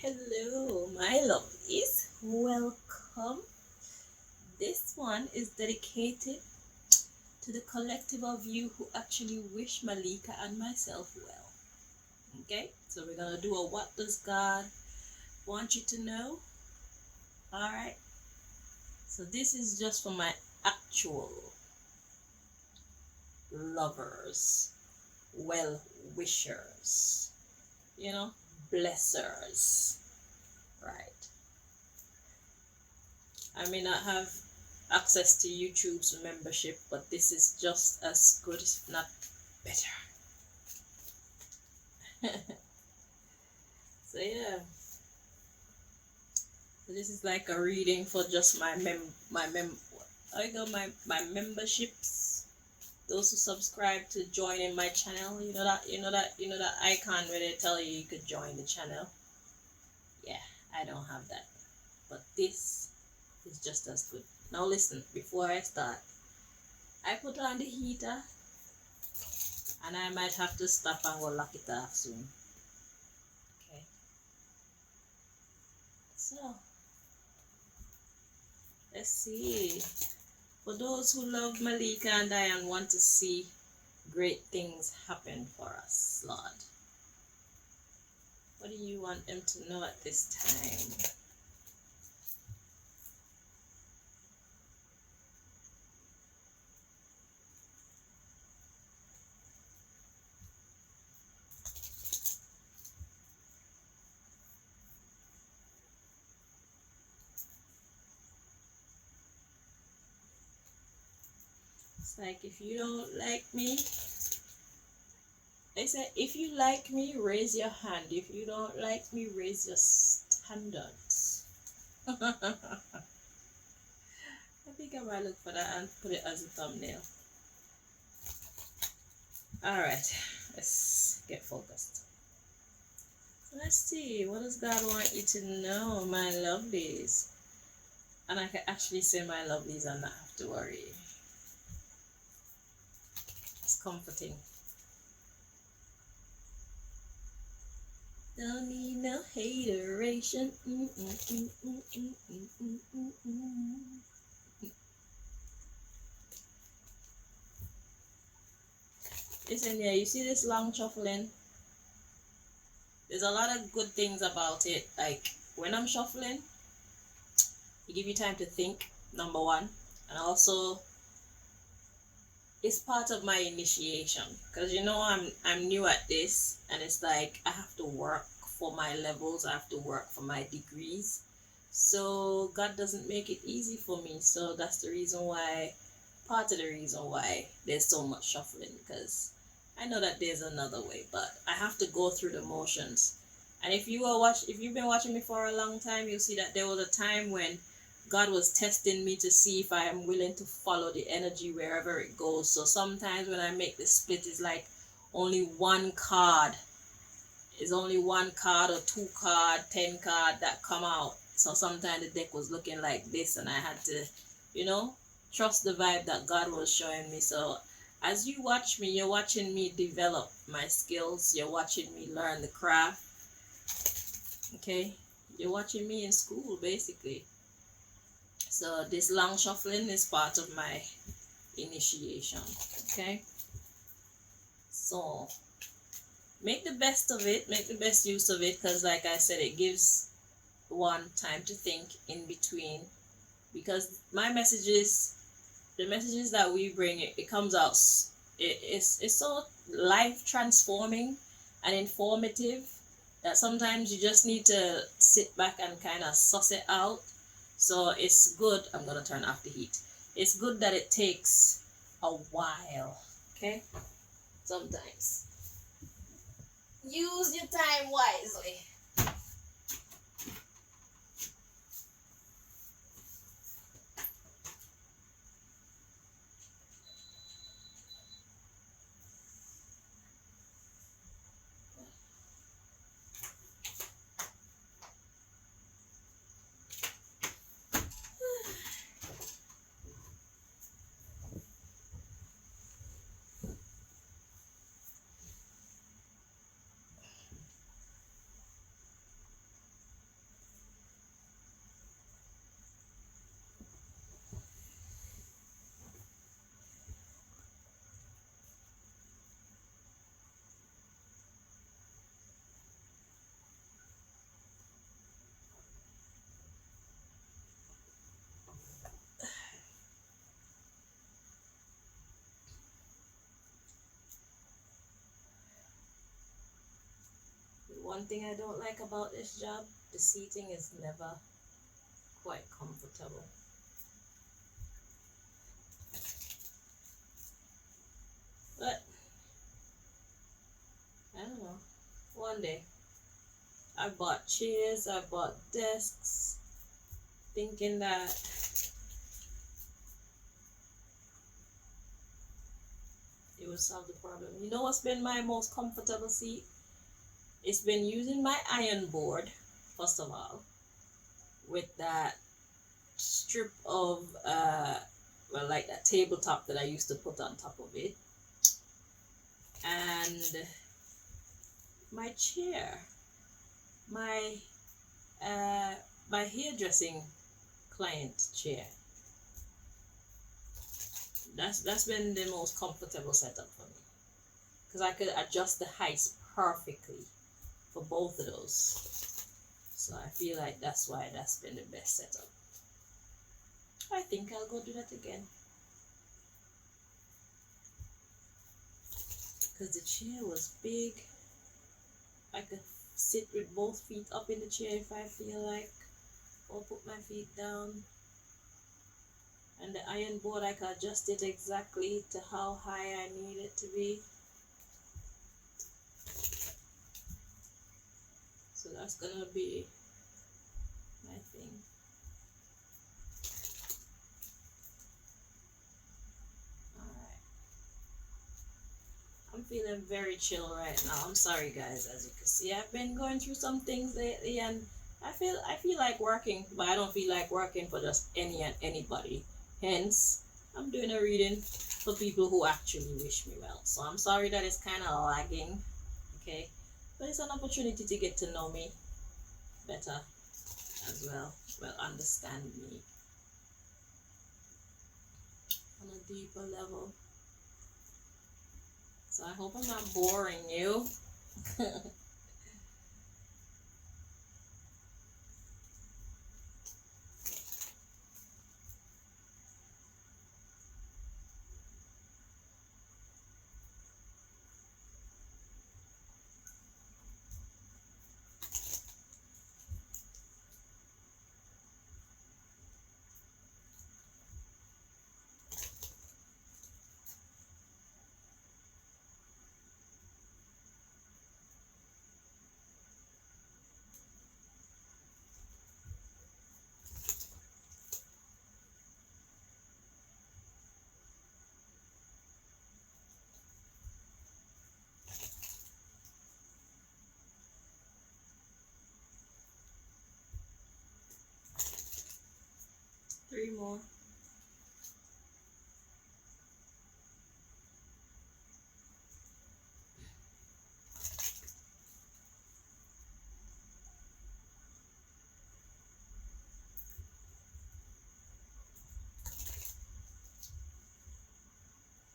Hello, my lovelies. Welcome. This one is dedicated to the collective of you who actually wish Malika and myself well. Okay, so we're gonna do a what does God want you to know? Alright, so this is just for my actual lovers, well wishers, blessers, right? I may not have access to YouTube's membership, but this is just as good, if not better. So yeah, so this is like a reading for just my memberships. Those who subscribe to join in my channel, that icon where they tell you could join the channel. Yeah, I don't have that, but this is just as good. Now listen, before I start, I put on the heater and I might have to stop and go lock it off soon. Okay. So, let's see. For those who love Malika and I and want to see great things happen for us, Lord, what do you want them to know at this time? It's like, if you don't like me, they say, if you like me, raise your hand. If you don't like me, raise your standards. I think I might look for that and put it as a thumbnail. Alright, let's get focused. So let's see, what does God want you to know, my lovelies? And I can actually say my lovelies and not have to worry. It's comforting. Don't need no hateration. Listen here, you see this long shuffling? There's a lot of good things about it. Like, when I'm shuffling, it give you time to think, number one. And also, it's part of my initiation. Because I'm new at this. And it's like, I have to work for my levels. I have to work for my degrees. So, God doesn't make it easy for me. So, that's the reason why, part of the reason why there's so much shuffling. Because I know that there's another way, but I have to go through the motions. And if you've been watching me for a long time, you'll see that there was a time when God was testing me to see if I am willing to follow the energy wherever it goes. So sometimes when I make the split, it's like only one card. It's only one card or 2 card, 10 card that come out. So sometimes the deck was looking like this, and I had to, trust the vibe that God was showing me. So as you watch me, you're watching me develop my skills. You're watching me learn the craft. Okay? You're watching me in school, basically. So this long shuffling is part of my initiation. Okay? So make the best of it. Make the best use of it, because like I said, it gives one time to think in between. Because my messages, the messages that we bring, it comes out, it's so life transforming and informative that sometimes you just need to sit back and kind of suss it out. So it's good. I'm gonna turn off the heat. It's good that it takes a while. Okay, sometimes use your time wisely. one thing I don't like about this job, the seating is never quite comfortable. But I don't know. One day I bought chairs, I bought desks, thinking that it would solve the problem. You know what's been my most comfortable seat? It's been using my iron board, first of all, with that strip of well, like that tabletop that I used to put on top of it, and my chair, my my hairdressing client chair. That's been the most comfortable setup for me, because I could adjust the heights perfectly for both of those. So I feel like that's why that's been the best setup. I think I'll go do that again, because the chair was big. I could sit with both feet up in the chair if I feel like, or put my feet down. And the iron board, I could adjust it exactly to how high I need it to be. So that's gonna be my thing. Alright. I'm feeling very chill right now. I'm sorry guys, as you can see, I've been going through some things lately, and I feel like working, but I don't feel like working for just any and anybody. Hence, I'm doing a reading for people who actually wish me well. So I'm sorry that it's kind of lagging, okay? But it's an opportunity to get to know me better as well. Well, understand me on a deeper level. So I hope I'm not boring you. 3 more.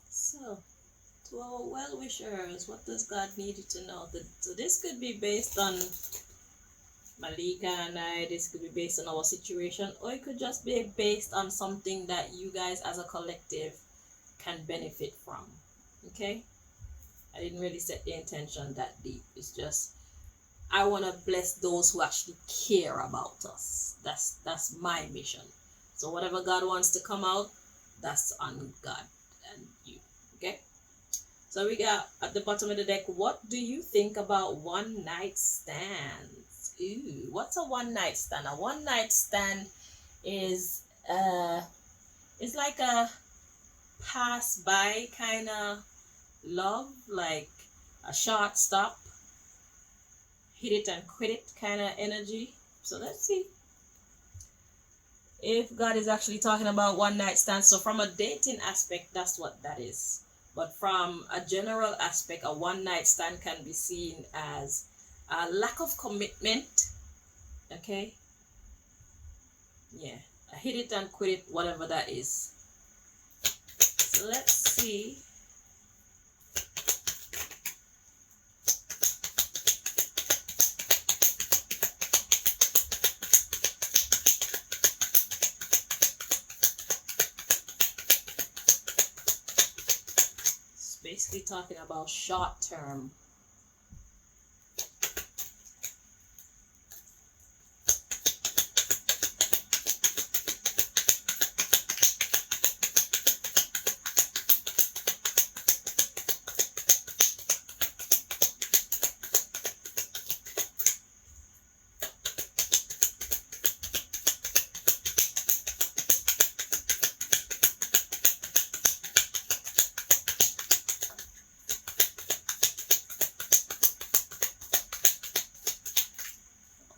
So, to our well wishers, what does God need you to know? So this could be based on Malika and I, this could be based on our situation, or it could just be based on something that you guys as a collective can benefit from. Okay? I didn't really set the intention that deep. It's just I want to bless those who actually care about us. That's my mission. So whatever God wants to come out, that's on God and you. Okay? So we got at the bottom of the deck, what do you think about one night stands? Ooh, what's a one night stand? A one night stand is it's like a pass by kind of love, like a short stop, hit it and quit it kind of energy. So let's see if God is actually talking about one night stand. So from a dating aspect, that's what that is. But from a general aspect, a one night stand can be seen as a lack of commitment. Okay? Yeah. A hit it and quit it, whatever that is. So let's see. It's basically talking about short term.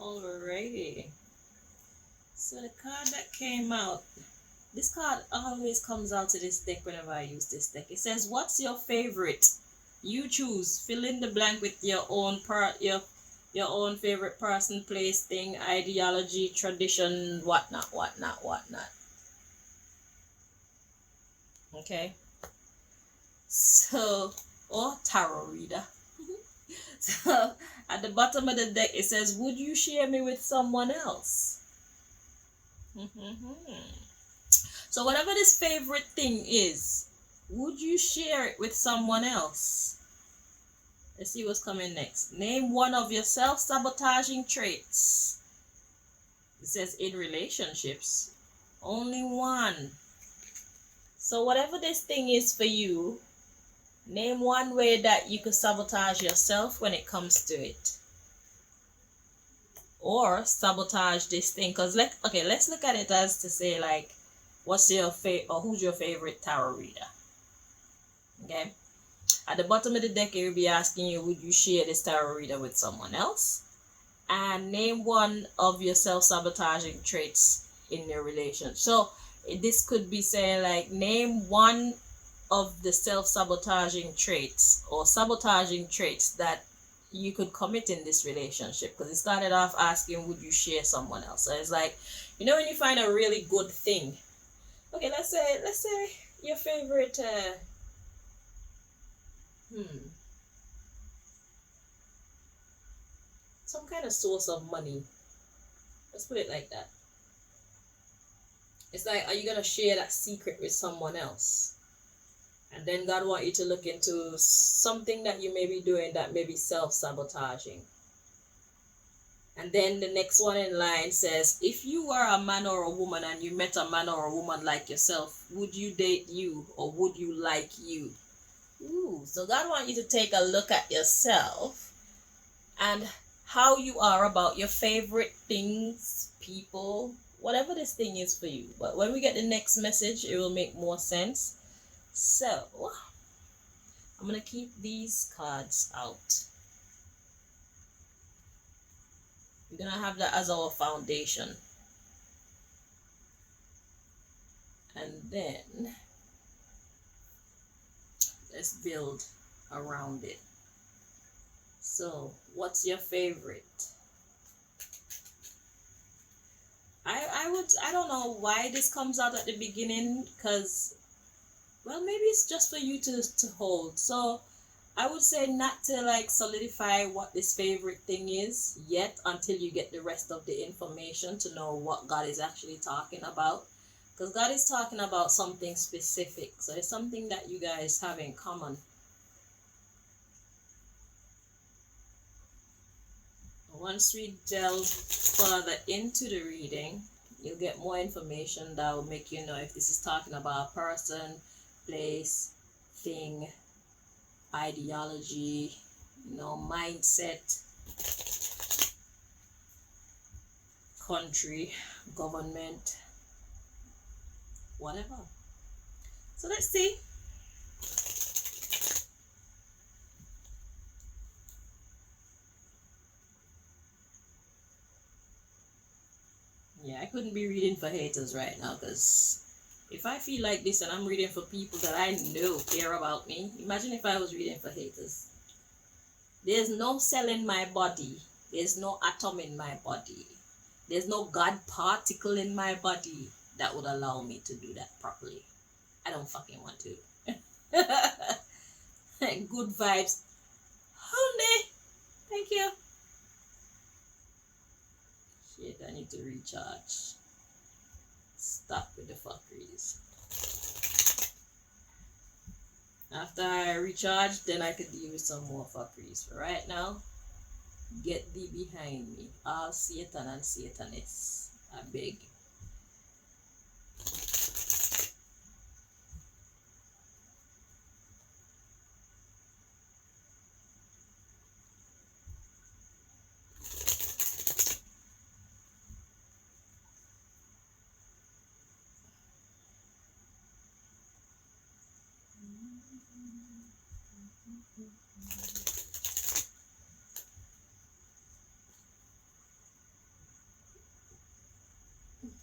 Alrighty. So the card that came out, this card always comes out to this deck whenever I use this deck. It says, "What's your favorite?" You choose. Fill in the blank with your own your own favorite person, place, thing, ideology, tradition, whatnot, whatnot, whatnot. Okay. So, or tarot reader. So at the bottom of the deck it says, "Would you share me with someone else?" So whatever this favorite thing is, would you share it with someone else? Let's see what's coming next. Name one of your self-sabotaging traits. It says in relationships. Only one. So whatever this thing is for you, name one way that you could sabotage yourself when it comes to it. Or sabotage this thing. Because let's look at it as to say, like, what's your or who's your favorite tarot reader? Okay. At the bottom of the deck, it will be asking you, would you share this tarot reader with someone else? And name one of your self-sabotaging traits in your relationship. So this could be saying, like, name one of the self-sabotaging traits or sabotaging traits that you could commit in this relationship. Because it started off asking, would you share someone else? So it's like, you know, when you find a really good thing. Okay, let's say your favorite some kind of source of money. Let's put it like that. It's like, are you gonna share that secret with someone else? And then God want you to look into something that you may be doing that may be self-sabotaging. And then the next one in line says, if you were a man or a woman and you met a man or a woman like yourself, would you date you or would you like you? Ooh, so God wants you to take a look at yourself and how you are about your favorite things, people, whatever this thing is for you. But when we get the next message, it will make more sense. So, I'm going to keep these cards out. We're going to have that as our foundation. And then, let's build around it. So, what's your favorite? I don't know why this comes out at the beginning, because, well, maybe it's just for you to hold. So I would say not to like solidify what this favorite thing is yet until you get the rest of the information to know what God is actually talking about. Because God is talking about something specific. So it's something that you guys have in common. Once we delve further into the reading, you'll get more information that will make you know if this is talking about a person, place, thing, ideology, mindset, country, government, whatever. So let's see. Yeah, I couldn't be reading for haters right now, because if I feel like this and I'm reading for people that I know care about me, imagine if I was reading for haters. There's no cell in my body. There's no atom in my body. There's no God particle in my body that would allow me to do that properly. I don't fucking want to. Good vibes. Honey, thank you. Shit, I need to recharge. Stop with the fuckeries. After I recharge, then I could deal with some more fuckeries. For right now, get thee behind me. All Satan and Satanists. I beg.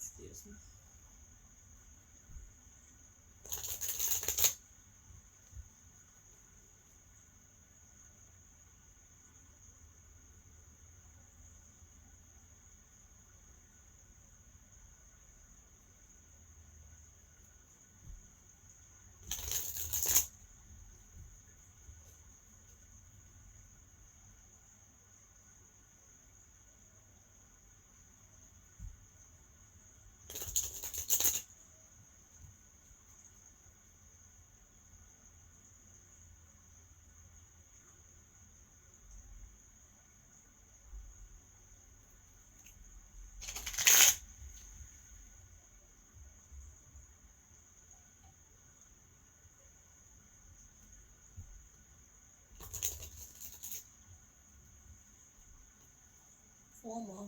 Excuse me. Four more.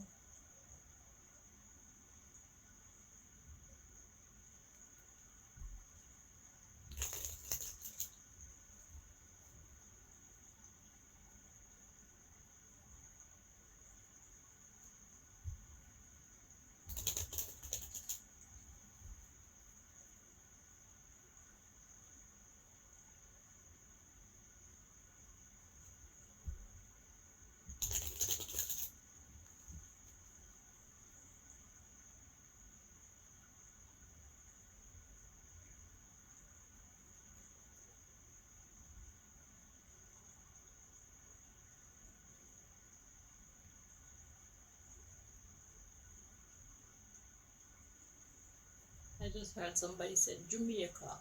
I just heard somebody said Jamaica.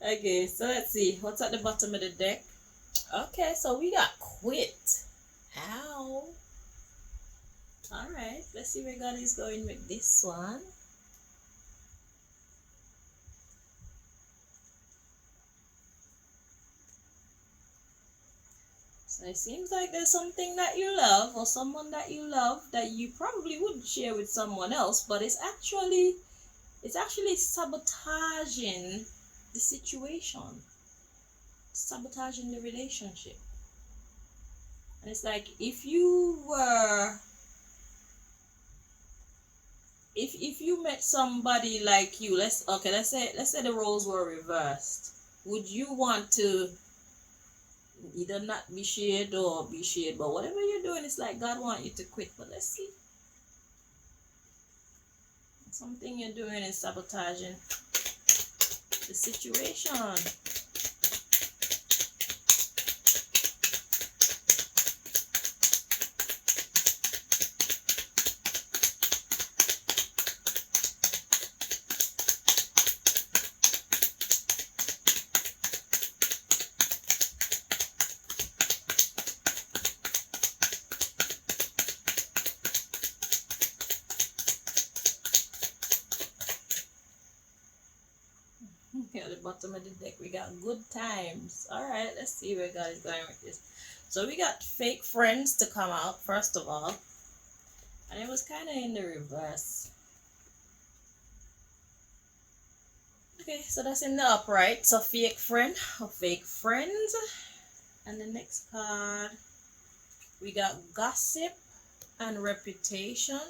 Okay, so let's see what's at the bottom of the deck. Okay, so we got quit. Ow. Alright, let's see where God is going with this one. So it seems like there's something that you love or someone that you love that you probably wouldn't share with someone else, but it's actually sabotaging the situation, sabotaging the relationship. And it's like if you met somebody like you, let's say the roles were reversed, would you want to either not be shared or be shared? But whatever you're doing, it's like God want you to quit. But let's see, something you're doing is sabotaging the situation. At the bottom of the deck we got good times. All right, let's see where God is going with this. So we got fake friends to come out first of all, and it was kind of in the reverse. Okay, so that's in the upright. So fake friend or fake friends. And the next card we got gossip and reputation.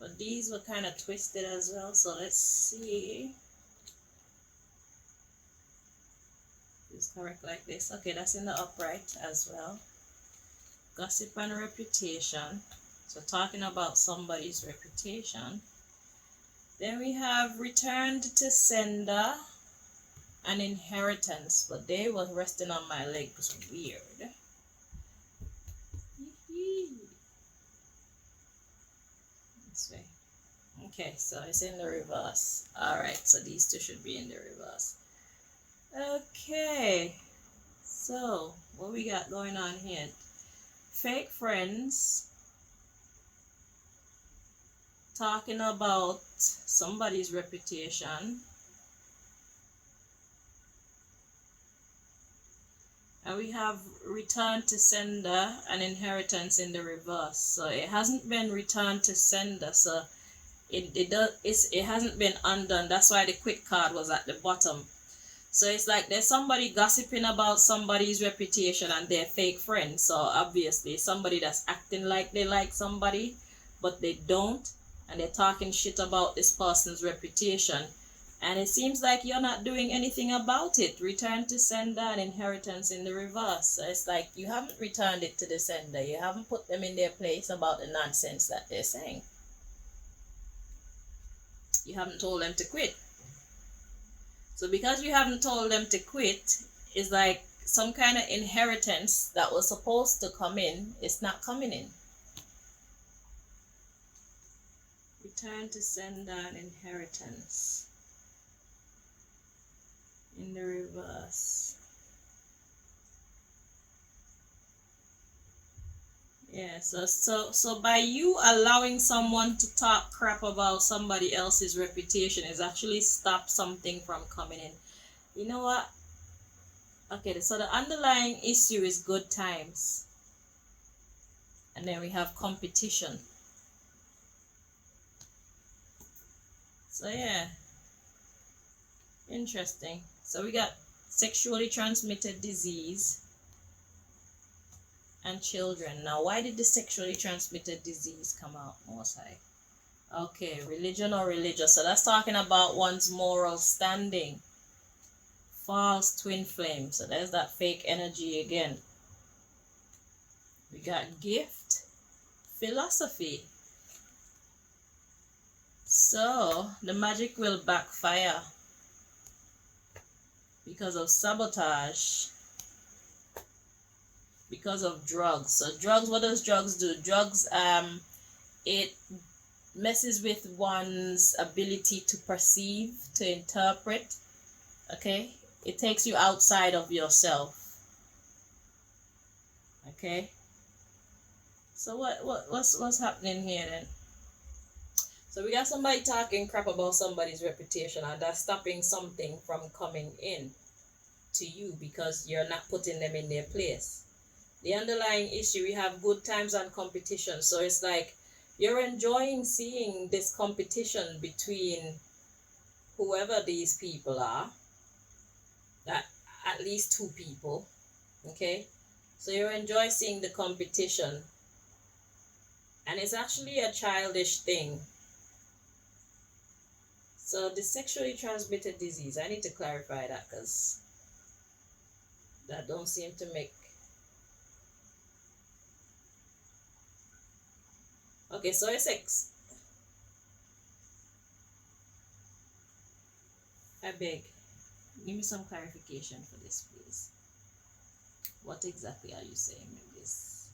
But these were kind of twisted as well, so let's see. It's correct like this. Okay, that's in the upright as well. Gossip and reputation. So talking about somebody's reputation. Then we have returned to sender and inheritance, but they were resting on my leg. It was weird. This way. Okay, so it's in the reverse. Alright, so these two should be in the reverse. Okay, so what we got going on here? Fake friends talking about somebody's reputation. And we have return to sender and inheritance in the reverse. So it hasn't been returned to sender, so it hasn't been undone. That's why the quit card was at the bottom. So it's like there's somebody gossiping about somebody's reputation and they're fake friends. So obviously somebody that's acting like they like somebody, but they don't, and they're talking shit about this person's reputation. And it seems like you're not doing anything about it. Return to sender and inheritance in the reverse. So it's like you haven't returned it to the sender. You haven't put them in their place about the nonsense that they're saying. You haven't told them to quit. So because you haven't told them to quit, it's like some kind of inheritance that was supposed to come in, it's not coming in. Return to sender and inheritance in the reverse. Yeah, so by you allowing someone to talk crap about somebody else's reputation is actually stop something from coming in. You know what? Okay, so the underlying issue is good times. And then we have competition. So yeah. Interesting. So we got sexually transmitted disease and children. Now, why did the sexually transmitted disease come out, Most High? Okay, religion or religious. So that's talking about one's moral standing. False twin flame. So there's that fake energy again. We got gift, philosophy. So the magic will backfire because of sabotage. Because of drugs. So drugs, what does drugs do? Drugs, it messes with one's ability to perceive, to interpret. Okay, it takes you outside of yourself. Okay, so what's happening here then? So we got somebody talking crap about somebody's reputation, and that's stopping something from coming in to you because you're not putting them in their place. The underlying issue, we have good times and competition. So it's like you're enjoying seeing this competition between whoever these people are, that at least two people. Okay, so you enjoy seeing the competition, and it's actually a childish thing. So the sexually transmitted disease, I need to clarify that because that don't seem to make. Okay, so it's sex. I beg, give me some clarification for this, please. What exactly are you saying with this?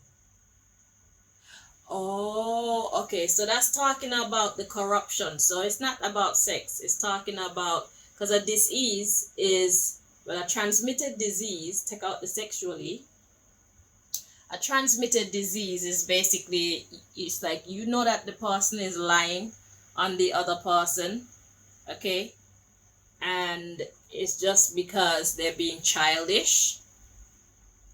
Oh, okay, so that's talking about the corruption. So it's not about sex. It's talking about, because a disease is, well, a transmitted disease, take out the sexually. A transmitted disease is basically, it's like you know that the person is lying on the other person, okay? And it's just because they're being childish.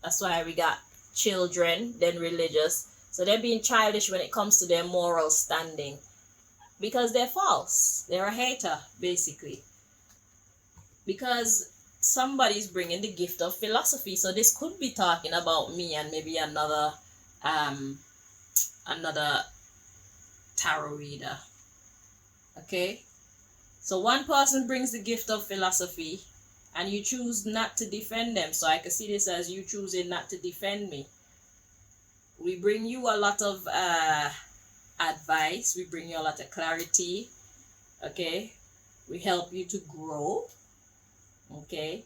That's why we got children, then religious. So they're being childish when it comes to their moral standing because they're false. They're a hater, basically. Because somebody's bringing the gift of philosophy. So this could be talking about me and maybe another tarot reader. Okay, so one person brings the gift of philosophy and you choose not to defend them. So I can see this as you choosing not to defend me. We bring you a lot of advice, we bring you a lot of clarity. Okay, we help you to grow, okay,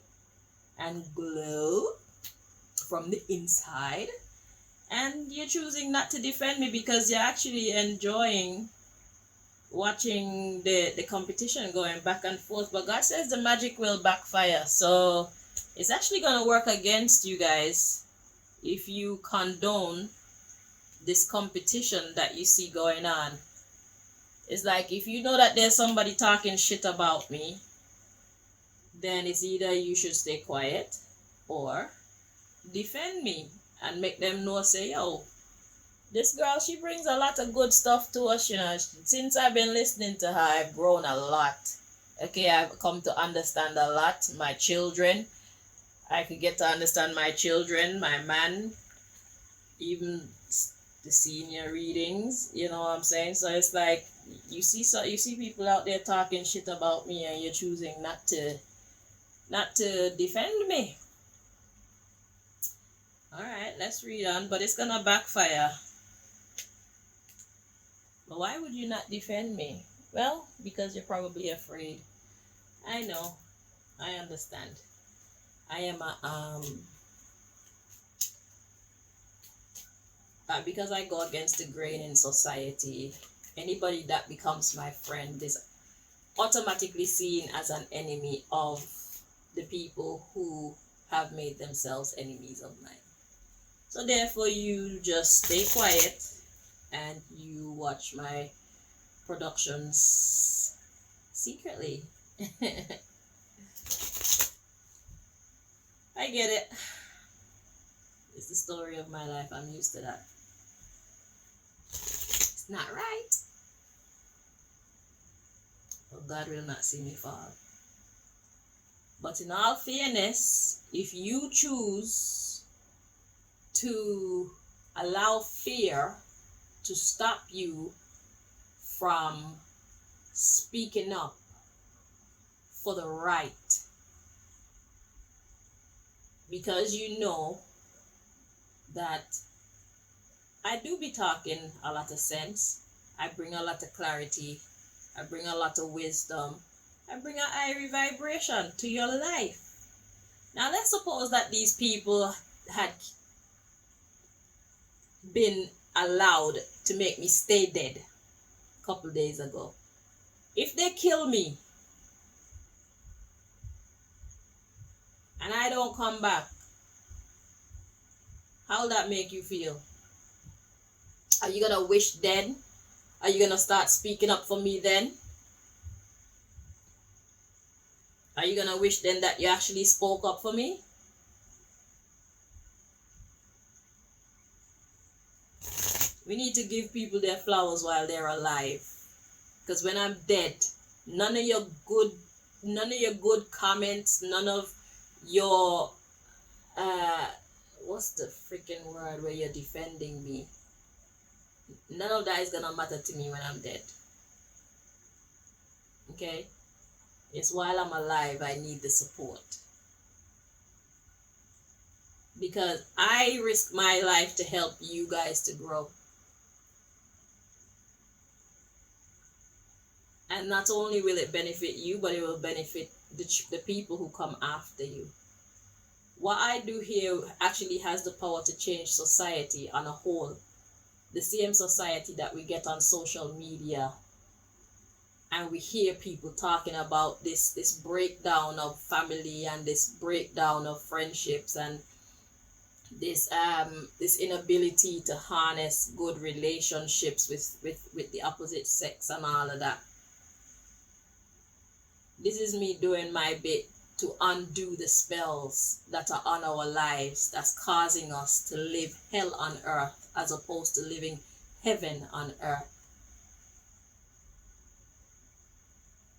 and glow from the inside, and you're choosing not to defend me because you're actually enjoying watching the competition going back and forth. But God says the magic will backfire, so it's actually going to work against you guys if you condone this competition that you see going on. It's like if you know that there's somebody talking shit about me, then it's either you should stay quiet or defend me and make them know, say, yo, this girl, she brings a lot of good stuff to us, you know. Since I've been listening to her, I've grown a lot. Okay, I've come to understand a lot. My children, I could get to understand my children, my man, even the senior readings. You know what I'm saying? So it's like you see people out there talking shit about me, and you're choosing not to defend me. All right, let's read on, but it's gonna backfire. But why would you not defend me? Well, because you're probably afraid. I know. I understand. I am a because I go against the grain in society. Anybody that becomes my friend is automatically seen as an enemy of the people who have made themselves enemies of mine. So therefore, you just stay quiet and you watch my productions secretly. I get it. It's the story of my life. I'm used to that. It's not right. But God will not see me fall. But in all fairness, if you choose to allow fear to stop you from speaking up for the right, because you know that I do be talking a lot of sense, I bring a lot of clarity, I bring a lot of wisdom, I bring a high vibration to your life. Now let's suppose that these people had been allowed to make me stay dead a couple days ago. If they kill me and I don't come back, how will that make you feel? Are you gonna wish then? Are you gonna start speaking up for me then? Are you gonna wish then that you actually spoke up for me? We need to give people their flowers while they're alive. Because when I'm dead, none of your good comments, none of your what's the freaking word where you're defending me? None of that is gonna matter to me when I'm dead. Okay? It's while I'm alive I need the support. Because I risk my life to help you guys to grow. And not only will it benefit you, but it will benefit the people who come after you. What I do here actually has the power to change society on a whole. The same society that we get on social media, and we hear people talking about this breakdown of family and this breakdown of friendships and this inability to harness good relationships with the opposite sex and all of that. This is me doing my bit to undo the spells that are on our lives that's causing us to live hell on earth as opposed to living heaven on earth.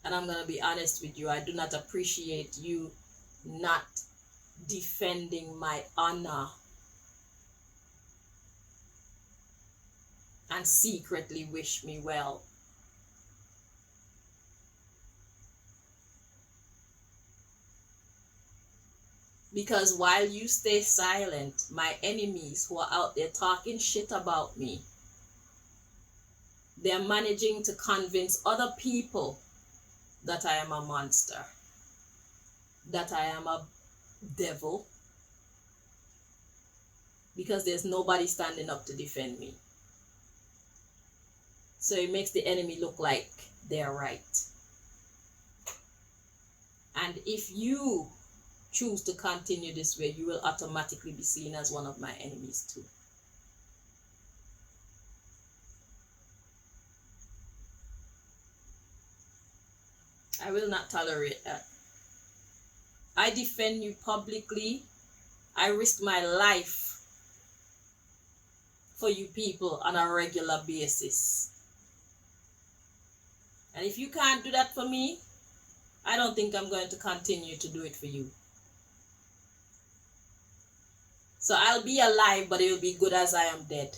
And I'm going to be honest with you, I do not appreciate you not defending my honor and secretly wish me well. Because while you stay silent, my enemies who are out there talking shit about me, they're managing to convince other people that I am a monster, that I am a devil, because there's nobody standing up to defend me. So it makes the enemy look like they're right. And if you choose to continue this way, you will automatically be seen as one of my enemies too. I will not tolerate that. I defend you publicly. I risk my life for you people on a regular basis. And if you can't do that for me, I don't think I'm going to continue to do it for you. So I'll be alive, but it will be good as I am dead.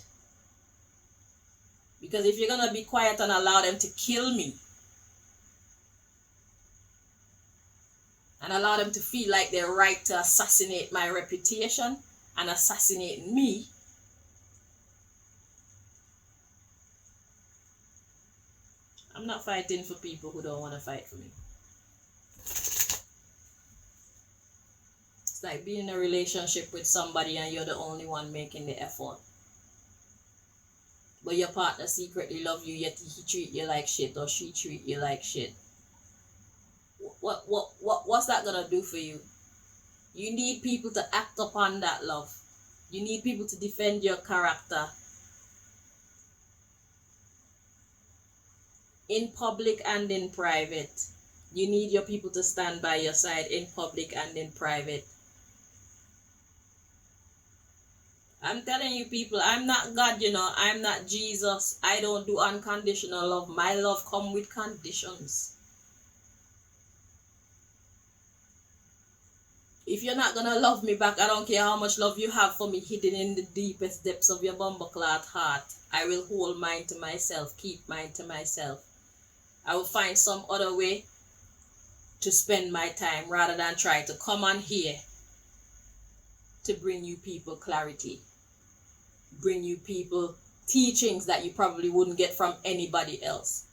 Because if you're going to be quiet and allow them to kill me, and allow them to feel like they're right to assassinate my reputation and assassinate me, I'm not fighting for people who don't want to fight for me. It's like being in a relationship with somebody and you're the only one making the effort. But your partner secretly love you, yet he treat you like shit or she treat you like shit. What's that gonna do for you? You need people to act upon that love. You need people to defend your character in public and in private. You need your people to stand by your side in public and in private. I'm telling you people, I'm not God, I'm not Jesus. I don't do unconditional love. My love come with conditions. If you're not gonna love me back, I don't care how much love you have for me hidden in the deepest depths of your bumbleclad heart. I will hold mine to myself, keep mine to myself. I will find some other way to spend my time rather than try to come on here to bring you people clarity, bring you people teachings that you probably wouldn't get from anybody else.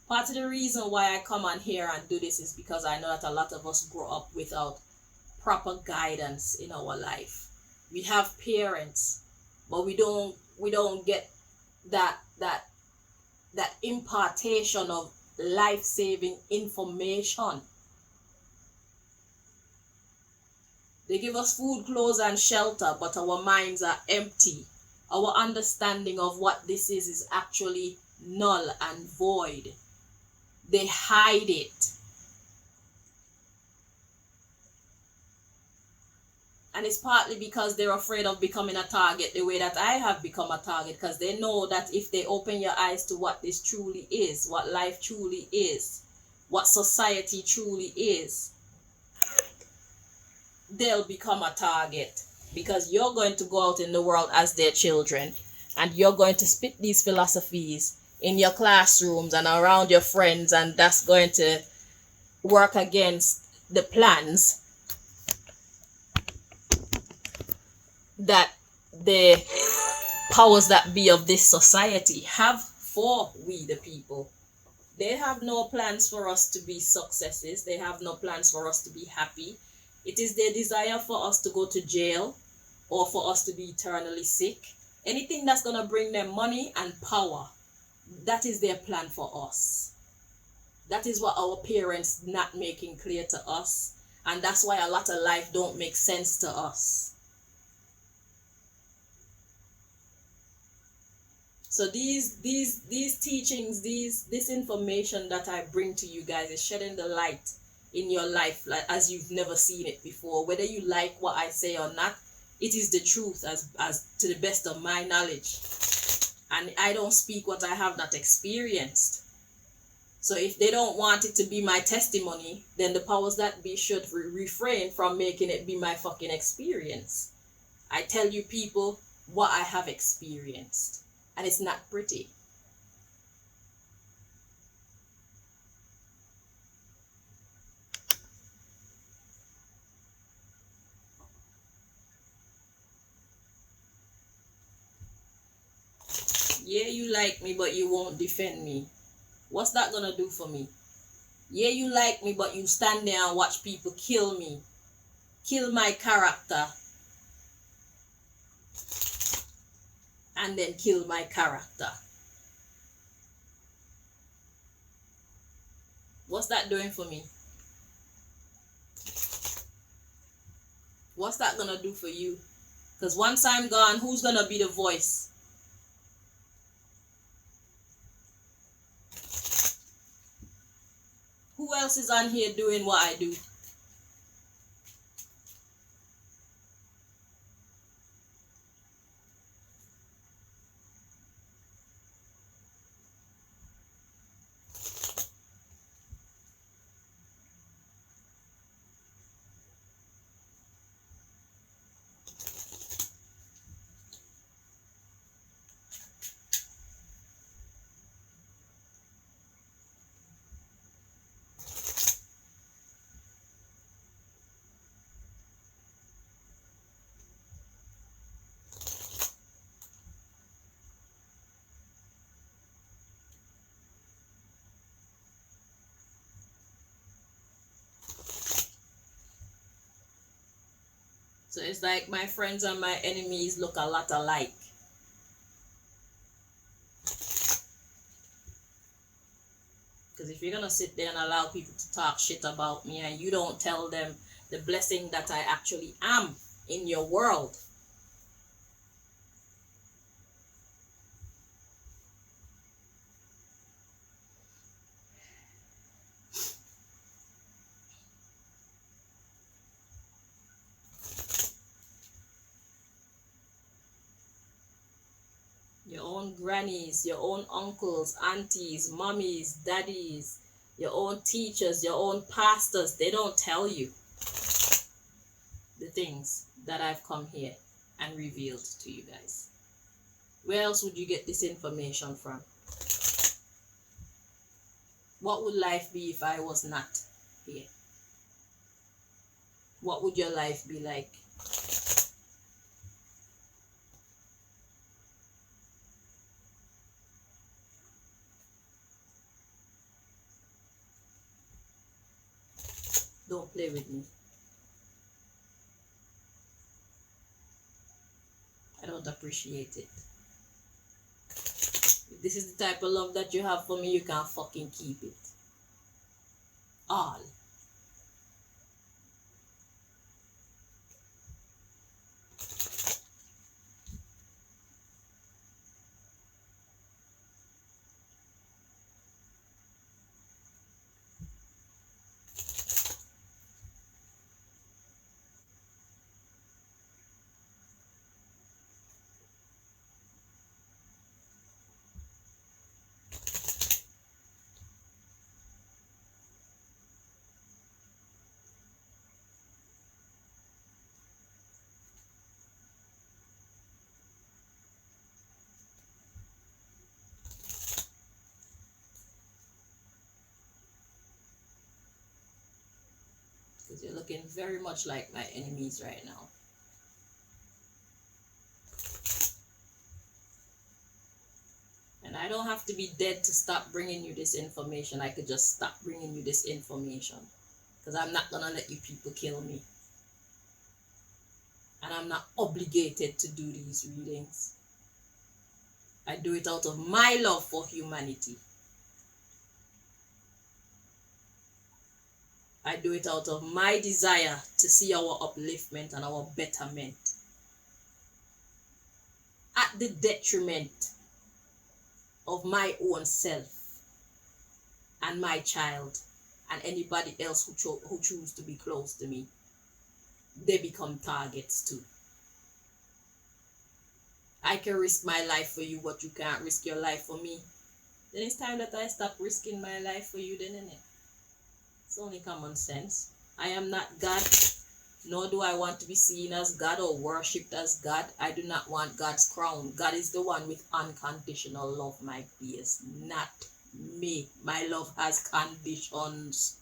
Part of the reason why I come on here and do this is because I know that a lot of us grow up without proper guidance in our life. We have parents, but we don't get that impartation of life-saving information. They give us food, clothes, and shelter, but our minds are empty. Our understanding of what this is actually null and void. They hide it. And it's partly because they're afraid of becoming a target the way that I have become a target, because they know that if they open your eyes to what this truly is, what life truly is, what society truly is, they'll become a target, because you're going to go out in the world as their children and you're going to spit these philosophies in your classrooms and around your friends, and that's going to work against the plans that the powers that be of this society have for we the people. They have no plans for us to be successes. They have no plans for us to be happy. It is their desire for us to go to jail or for us to be eternally sick. Anything that's going to bring them money and power, that is their plan for us. That is what our parents not making clear to us. And that's why a lot of life don't make sense to us. So these teachings, this information that I bring to you guys is shedding the light in your life like as you've never seen it before. Whether you like what I say or not, it is the truth as to the best of my knowledge. And I don't speak what I have not experienced. So if they don't want it to be my testimony, then the powers that be should refrain from making it be my fucking experience. I tell you people what I have experienced. And it's not pretty. Yeah, you like me, but you won't defend me. What's that gonna do for me? Yeah, you like me, but you stand there and watch people kill me. Kill my character. And then kill my character. What's that doing for me? What's that gonna do for you? Because once I'm gone, who's gonna be the voice? Who else is on here doing what I do? So it's like my friends and my enemies look a lot alike. Because if you're gonna sit there and allow people to talk shit about me and you don't tell them the blessing that I actually am in your world, your own grannies, your own uncles, aunties, mummies, daddies, your own teachers, your own pastors, they don't tell you the things that I've come here and revealed to you guys. Where else would you get this information from? What would life be if I was not here? What would your life be like? Don't play with me. I don't appreciate it. If this is the type of love that you have for me, you can fucking keep it. All. Because you're looking very much like my enemies right now. And I don't have to be dead to stop bringing you this information. I could just stop bringing you this information. Because I'm not going to let you people kill me. And I'm not obligated to do these readings. I do it out of my love for humanity. I do it out of my desire to see our upliftment and our betterment at the detriment of my own self and my child and anybody else who choose to be close to me. They become targets too. I can risk my life for you, but you can't risk your life for me. Then it's time that I stop risking my life for you, then, innit? It's only common sense. I am not God, nor do I want to be seen as God or worshipped as God. I do not want God's crown. God is the one with unconditional love, my dears, not me. My love has conditions.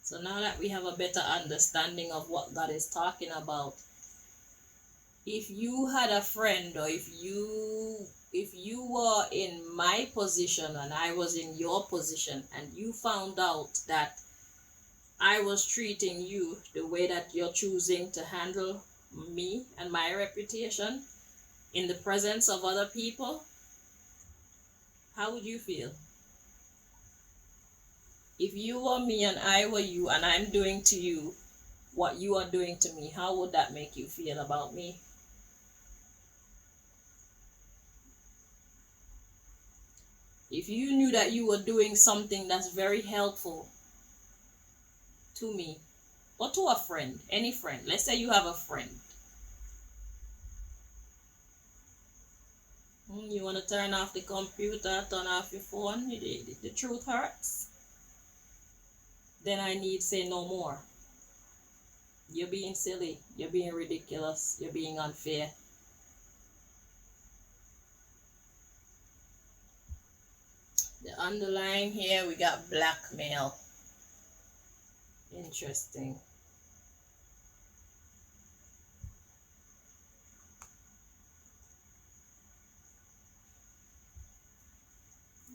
So now that we have a better understanding of what God is talking about, if you had a friend, or if you were in my position and I was in your position, and you found out that I was treating you the way that you're choosing to handle me and my reputation in the presence of other people, how would you feel? If you were me and I were you, and I'm doing to you what you are doing to me, how would that make you feel about me? If you knew that you were doing something that's very helpful to me or to a friend, any friend, let's say you have a friend, you want to turn off the computer, turn off your phone, the truth hurts, then I need say no more. You're being silly, you're being ridiculous, you're being unfair. The underlying here, we got blackmail. Interesting.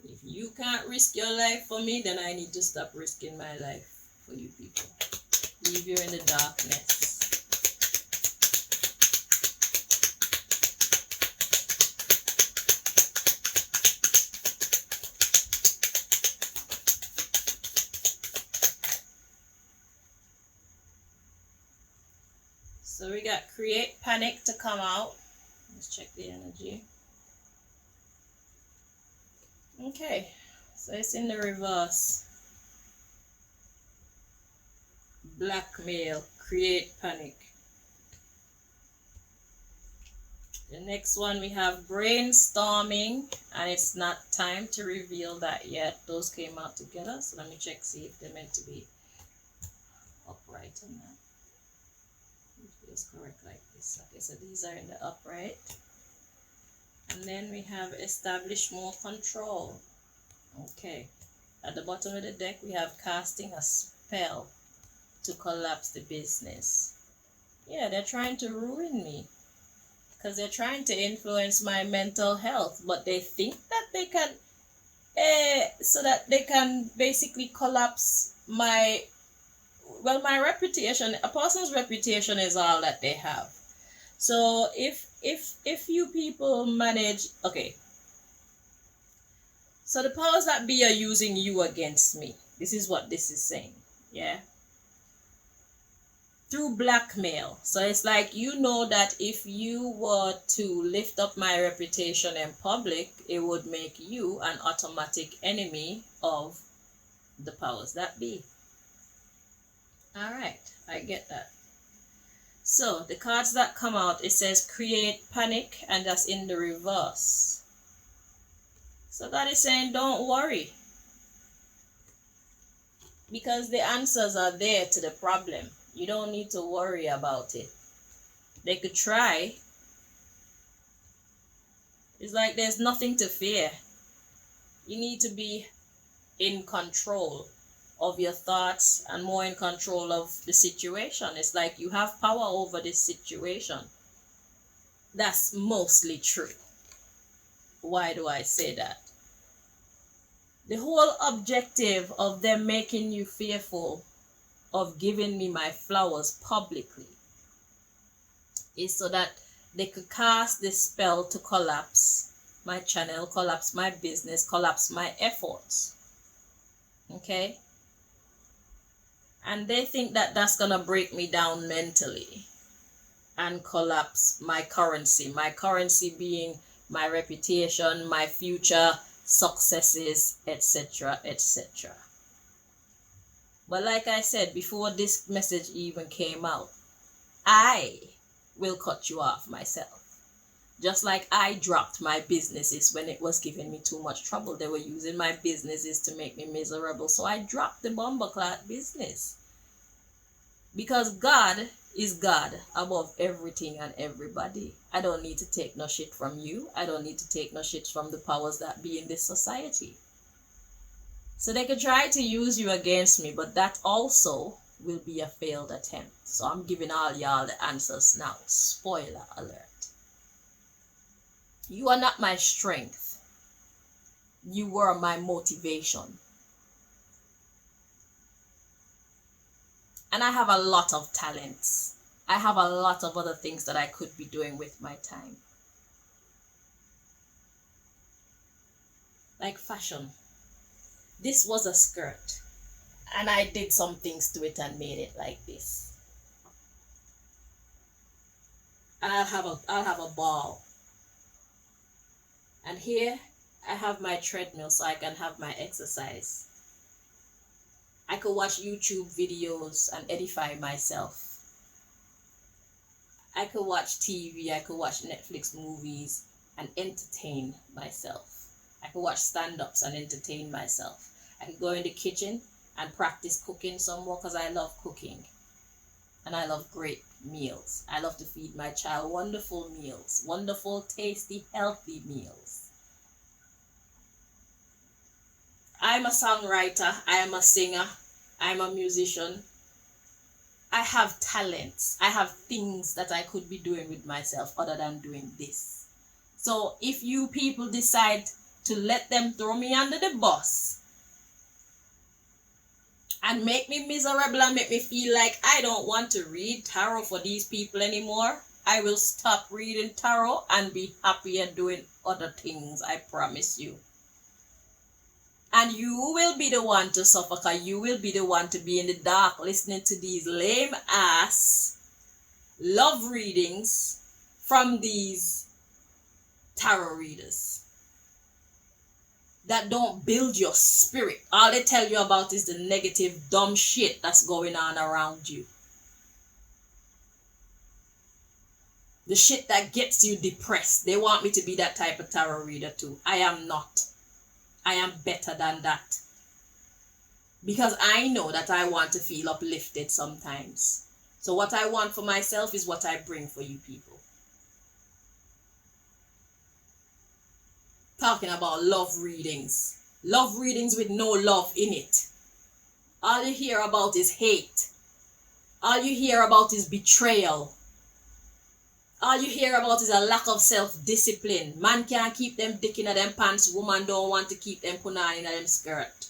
If you can't risk your life for me, then I need to stop risking my life for you people. Leave you in the darkness. So we got create panic to come out. Let's check the energy. Okay, so it's in the reverse. Blackmail, create panic. The next one we have brainstorming, and it's not time to reveal that yet. Those came out together, so let me check, see if they're meant to be upright on that. It feels correct like this. Okay, so these are in the upright. And then we have establish more control. Okay, at the bottom of the deck we have casting a spell to collapse the business. Yeah, they're trying to ruin me because they're trying to influence my mental health, but they think that they can so that they can basically collapse my reputation. A person's reputation is all that they have. So if you people manage, okay, so the powers that be are using you against me. This is what this is saying. Yeah, through blackmail. So it's like, you know that if you were to lift up my reputation in public, it would make you an automatic enemy of the powers that be. All right, I get that. So the cards that come out, it says create panic, and that's in the reverse. So God is saying, don't worry, because the answers are there to the problem. You don't need to worry about it. They could try. It's like there's nothing to fear. You need to be in control of your thoughts and more in control of the situation. It's like you have power over this situation. That's mostly true. Why do I say that? The whole objective of them making you fearful of giving me my flowers publicly is so that they could cast this spell to collapse my channel, collapse my business, collapse my efforts. Okay? And they think that that's gonna break me down mentally and collapse my currency being my reputation, my future successes, etc., etc. But like I said, before this message even came out, I will cut you off myself. Just like I dropped my businesses when it was giving me too much trouble. They were using my businesses to make me miserable. So I dropped the Bumbleclot business. Because God is God above everything and everybody. I don't need to take no shit from you. I don't need to take no shit from the powers that be in this society. So they could try to use you against me, but that also will be a failed attempt. So I'm giving all y'all the answers now. Spoiler alert. You are not my strength. You were my motivation. And I have a lot of talents. I have a lot of other things that I could be doing with my time. Like fashion. This was a skirt. And I did some things to it and made it like this. And I'll have a ball. And here I have my treadmill so I can have my exercise. I could watch YouTube videos and edify myself. I could watch TV, I could watch Netflix movies and entertain myself. I could watch stand-ups and entertain myself. I could go in the kitchen and practice cooking some more because I love cooking. And I love great meals. I love to feed my child wonderful meals, wonderful, tasty, healthy meals. I'm a songwriter, I am a singer, I'm a musician. I have talents. I have things that I could be doing with myself other than doing this. So if you people decide to let them throw me under the bus and make me miserable and make me feel like I don't want to read tarot for these people anymore, I will stop reading tarot and be happier doing other things, I promise you. And you will be the one to suffer, because you will be the one to be in the dark listening to these lame ass love readings from these tarot readers that don't build your spirit. All they tell you about is the negative, dumb shit that's going on around you. The shit that gets you depressed. They want me to be that type of tarot reader too. I am not. I am better than that. Because I know that I want to feel uplifted sometimes. So what I want for myself is what I bring for you people. Talking about love readings. Love readings with no love in it. All you hear about is hate. All you hear about is betrayal. All you hear about is a lack of self-discipline. Man can't keep them dick in them pants. Woman don't want to keep them punani in them skirt.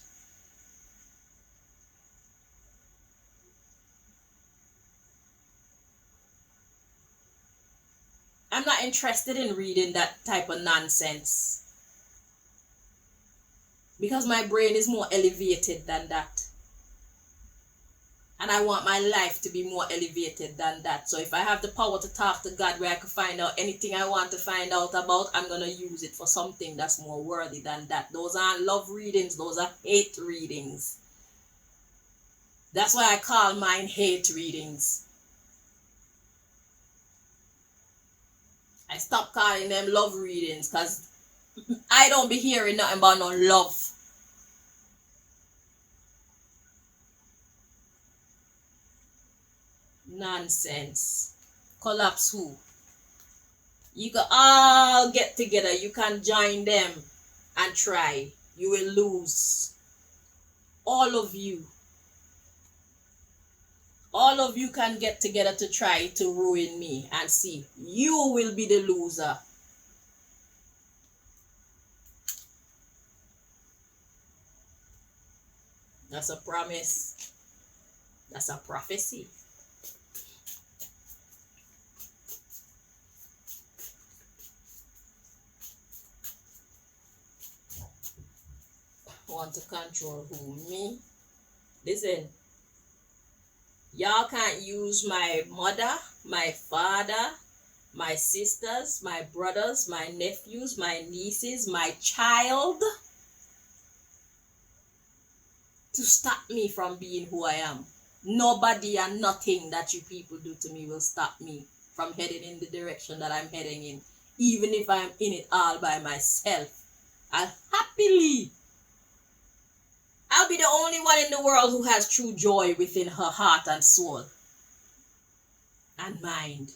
I'm not interested in reading that type of nonsense. Because my brain is more elevated than that. And I want my life to be more elevated than that. So if I have the power to talk to God where I can find out anything I want to find out about, I'm going to use it for something that's more worthy than that. Those aren't love readings. Those are hate readings. That's why I call mine hate readings. I stopped calling them love readings because I don't be hearing nothing about no love. Nonsense. Collapse who? You can all get together. You can join them and try. You will lose. All of you. All of you can get together to try to ruin me and see. You will be the loser. That's a promise. That's a prophecy. Want to control who? Me? Listen. Y'all can't use my mother, my father, my sisters, my brothers, my nephews, my nieces, my child to stop me from being who I am. Nobody and nothing that you people do to me will stop me from heading in the direction that I'm heading in. Even if I'm in it all by myself, I'll be the only one in the world who has true joy within her heart and soul and mind.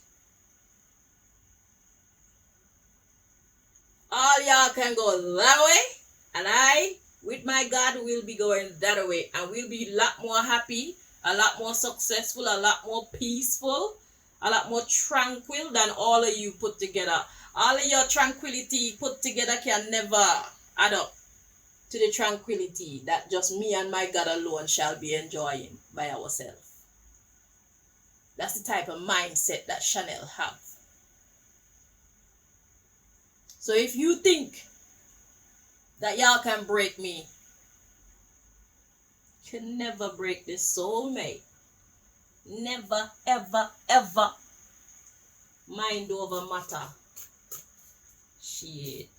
All y'all can go that way, and I, with my God, will be going that way, and we'll be a lot more happy a lot more successful, a lot more peaceful, a lot more tranquil than all of you put together. All of your tranquility put together can never add up to the tranquility that just me and my God alone shall be enjoying by ourselves. That's the type of mindset that Chanel have. So if you think that y'all can break me, you can never break this soulmate. Never, ever, ever. Mind over matter. Shit.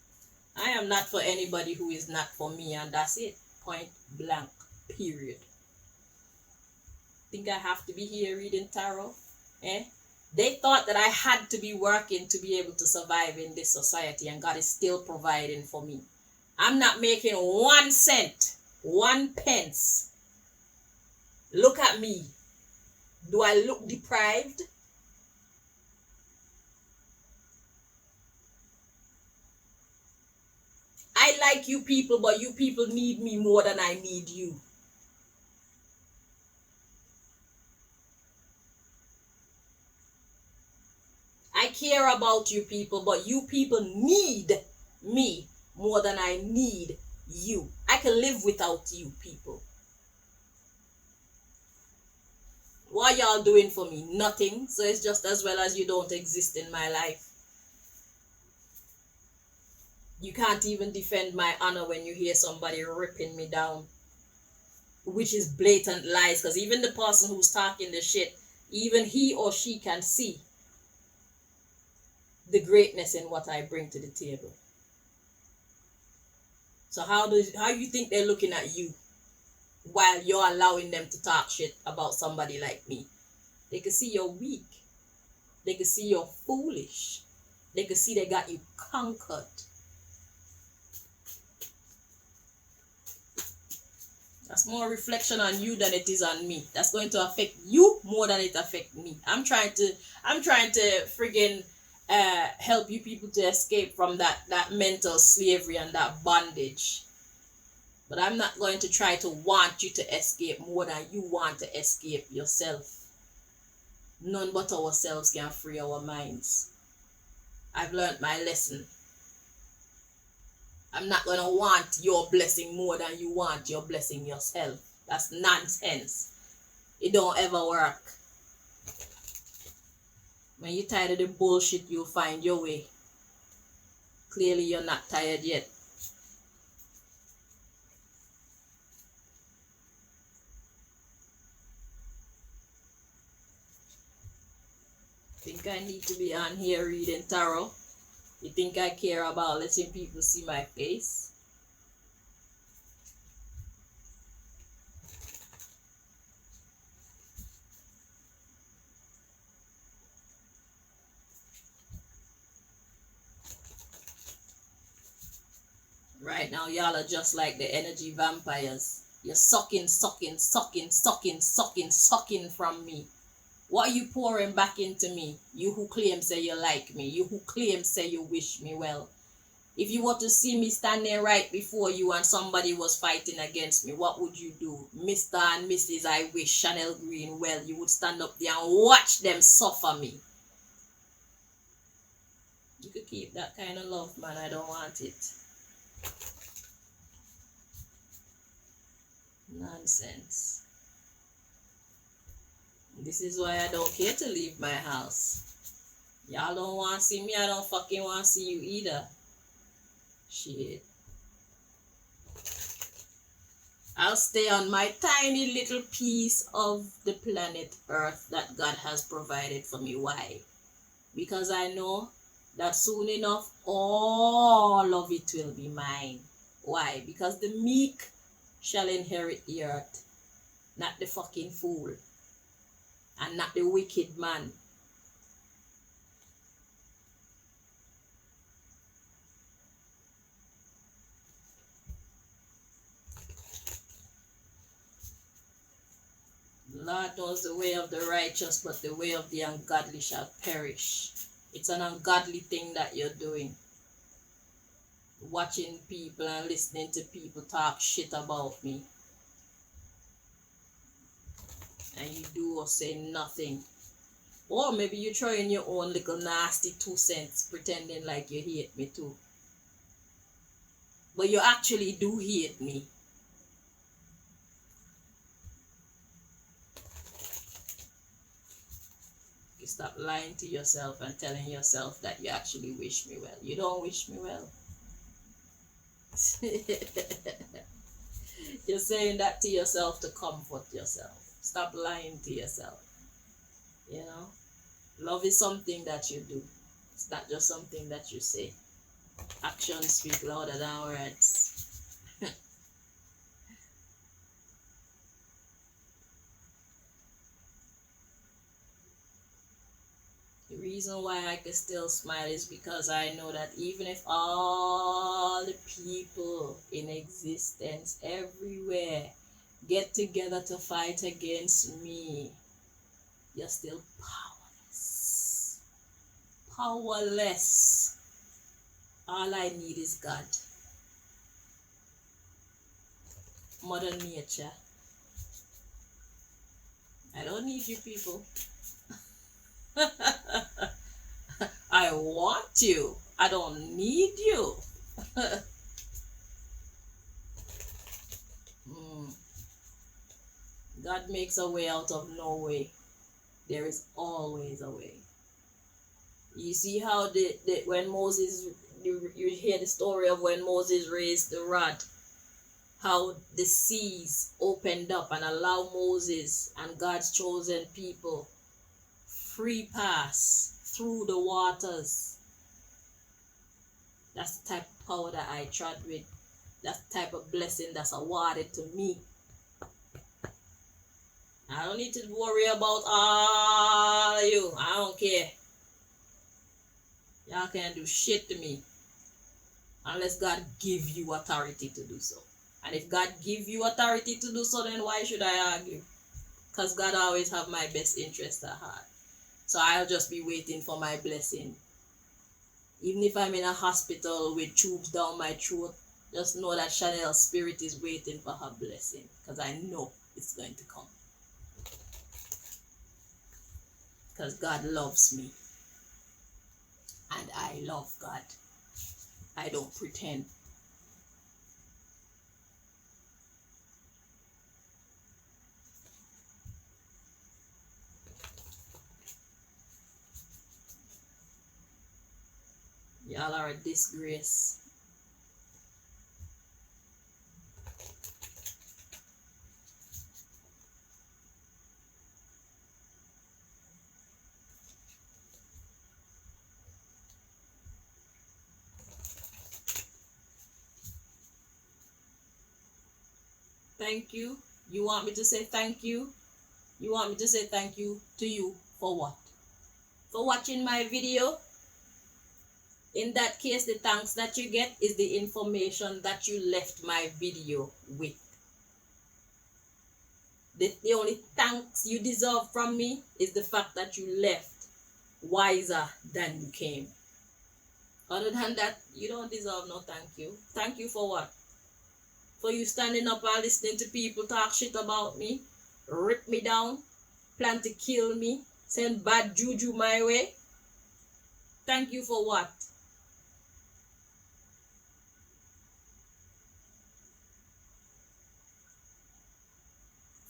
I am not for anybody who is not for me, and that's it. Point blank. Period. Think I have to be here reading tarot? Eh? They thought that I had to be working to be able to survive in this society, and God is still providing for me. I'm not making 1 cent, 1 pence. Look at me. Do I look deprived? I like you people, but you people need me more than I need you. I care about you people, but you people need me more than I need you. I can live without you people. What y'all doing for me? Nothing. So it's just as well as you don't exist in my life. You can't even defend my honor when you hear somebody ripping me down, which is blatant lies, because even the person who's talking the shit, even he or she can see the greatness in what I bring to the table. So how you think they're looking at you while you're allowing them to talk shit about somebody like me? They can see you're weak. They can see you're foolish. They can see they got you conquered. That's more reflection on you than it is on me. That's going to affect you more than it affects me. I'm trying to friggin' help you people to escape from that mental slavery and that bondage. But I'm not going to try to want you to escape more than you want to escape yourself. None but ourselves can free our minds. I've learned my lesson. I'm not going to want your blessing more than you want your blessing yourself. That's nonsense. It don't ever work. When you're tired of the bullshit, you'll find your way. Clearly, you're not tired yet. Think I need to be on here reading tarot? You think I care about letting people see my face? Right now, y'all are just like the energy vampires. You're sucking from me. What are you pouring back into me? You who claim say you like me. You who claim say you wish me well. If you were to see me standing right before you and somebody was fighting against me, what would you do? Mr. and Mrs. I wish Chanel Green well. You would stand up there and watch them suffer me. You could keep that kind of love, man. I don't want it. Nonsense. This is why I don't care to leave my house. Y'all don't want to see me. I don't fucking want to see you either. Shit. I'll stay on my tiny little piece of the planet Earth that God has provided for me. Why? Because I know that soon enough, all of it will be mine. Why? Because the meek shall inherit the earth, not the fucking fool. And not the wicked man. The Lord knows the way of the righteous, but the way of the ungodly shall perish. It's an ungodly thing that you're doing. Watching people and listening to people talk shit about me. and you do or say nothing. Or maybe you throw in your own little nasty 2 cents pretending like you hate me too. But you actually do hate me. You stop lying to yourself and telling yourself that you actually wish me well. You don't wish me well. You're saying that to yourself to comfort yourself. Stop lying to yourself. You know? Love is something that you do. It's not just something that you say. Actions speak louder than words. The reason why I can still smile is because I know that even if all the people in existence everywhere get together to fight against me, you're still powerless. Powerless. All I need is God. Mother Nature. I don't need you people. I want you. I don't need you. God makes a way out of no way. There is always a way. You see how when Moses, you hear the story of when Moses raised the rod, how the seas opened up and allowed Moses and God's chosen people free pass through the waters. That's the type of power that I trod with. That's the type of blessing that's awarded to me. I don't need to worry about all of you. I don't care. Y'all can't do shit to me unless God give you authority to do so. And if God give you authority to do so, then why should I argue? Because God always have my best interest at heart. So I'll just be waiting for my blessing. Even if I'm in a hospital with tubes down my throat, just know that Chanel's spirit is waiting for her blessing. Because I know it's going to come. Because God loves me. And I love God. I don't pretend. Y'all are a disgrace. Thank you. You want me to say thank you? You want me to say thank you to you for what? For watching my video? In that case, the thanks that you get is the information that you left my video with. The only thanks you deserve from me is the fact that you left wiser than you came. Other than that, you don't deserve no thank you. Thank you for what? For you standing up and listening to people talk shit about me, rip me down, plan to kill me, send bad juju my way. Thank you for what?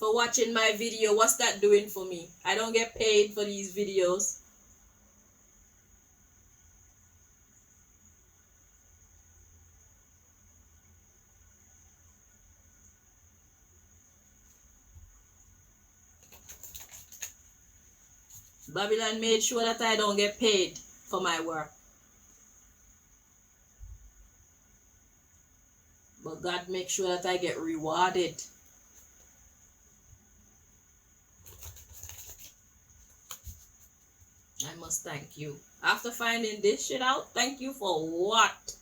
For watching my video. What's that doing for me? I don't get paid for these videos. Babylon made sure that I don't get paid for my work. But God makes sure that I get rewarded. I must thank you. After finding this shit out, thank you for what?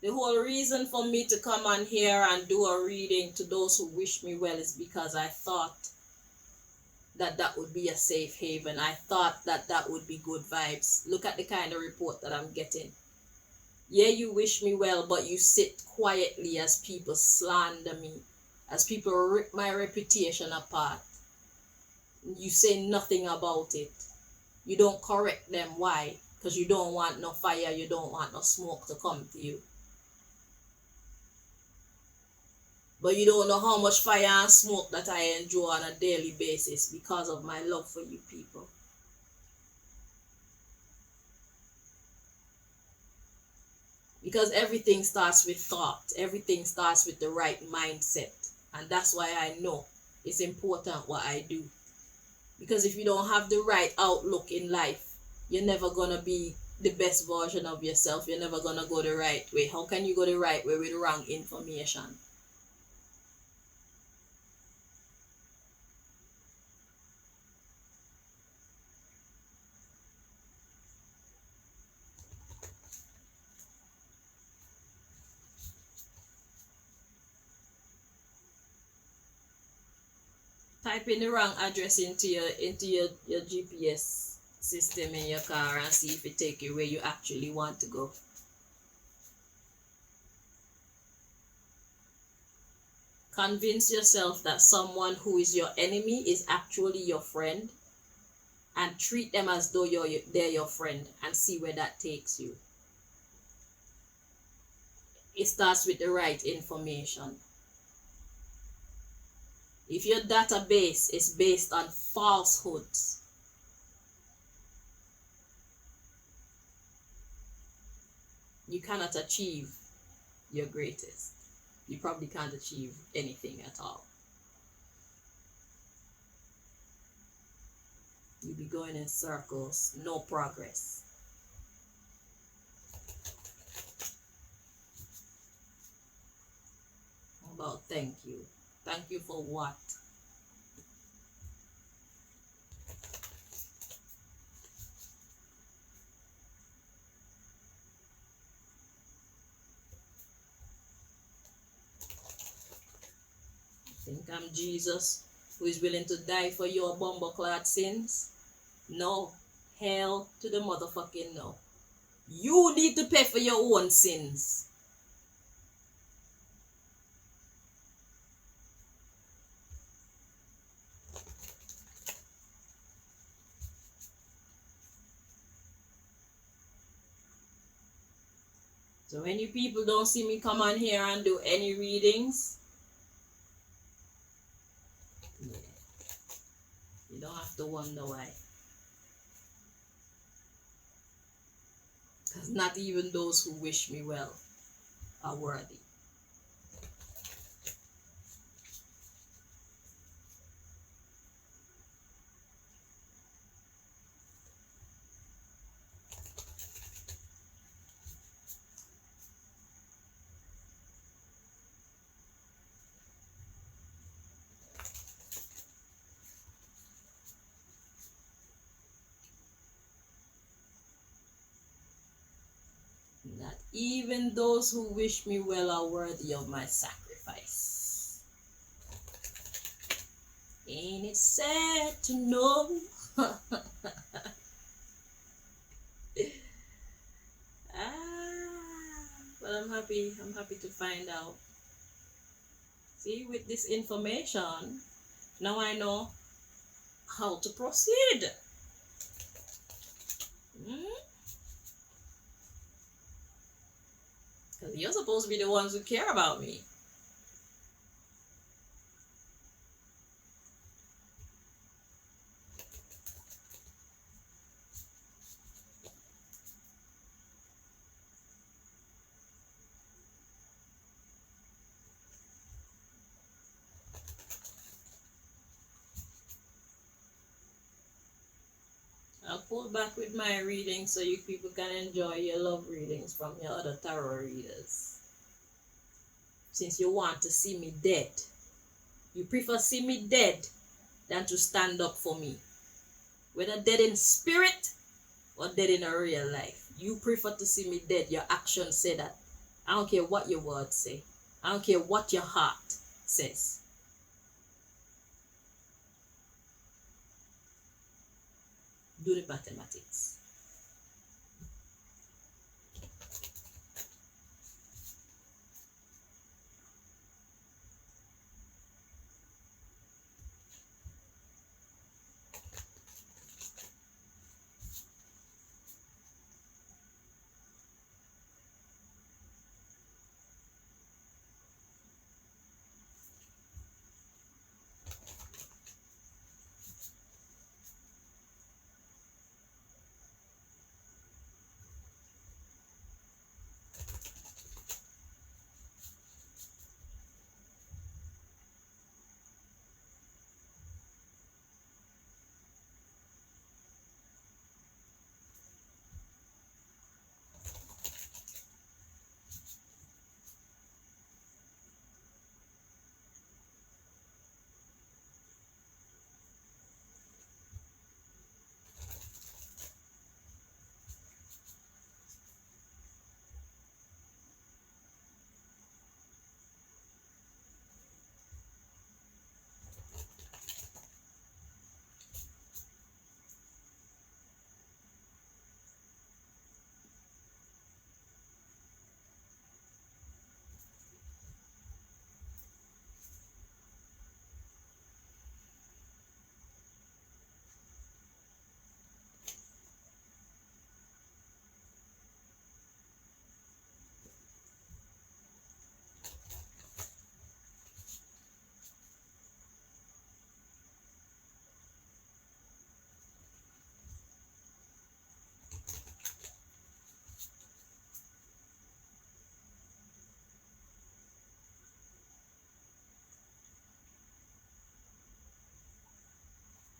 The whole reason for me to come on here and do a reading to those who wish me well is because I thought that that would be a safe haven. I thought that that would be good vibes. Look at the kind of report that I'm getting. Yeah, you wish me well, but you sit quietly as people slander me, as people rip my reputation apart. You say nothing about it. You don't correct them. Why? Because you don't want no fire, you don't want no smoke to come to you. But you don't know how much fire and smoke that I enjoy on a daily basis because of my love for you people. Because everything starts with thought. Everything starts with the right mindset. And that's why I know it's important what I do. Because if you don't have the right outlook in life, you're never going to be the best version of yourself. You're never going to go the right way. How can you go the right way with wrong information? Type in the wrong address into your GPS system in your car and see if it take you where you actually want to go. Convince yourself that someone who is your enemy is actually your friend, and treat them as though they're your friend, and see where that takes you. It starts with the right information. If your database is based on falsehoods, you cannot achieve your greatest. You probably can't achieve anything at all. You'll be going in circles, no progress. How about thank you? Thank you for what? Think I'm Jesus who is willing to die for your bumbleclad sins? No. Hell to the motherfucking no. You need to pay for your own sins. So when you people don't see me come on here and do any readings, yeah, you don't have to wonder why. Because not even those who wish me well are worthy. Not even those who wish me well are worthy of my sacrifice. Ain't it sad to know? But I'm happy to find out. See, with this information, now I know how to proceed. Because you're supposed to be the ones who care about me. I'll pull back with my reading so you people can enjoy your love readings from your other tarot readers. Since you want to see me dead, you prefer see me dead than to stand up for me. Whether dead in spirit or dead in a real life. You prefer to see me dead. Your actions say that. I don't care what your words say. I don't care what your heart says. Do the mathematics.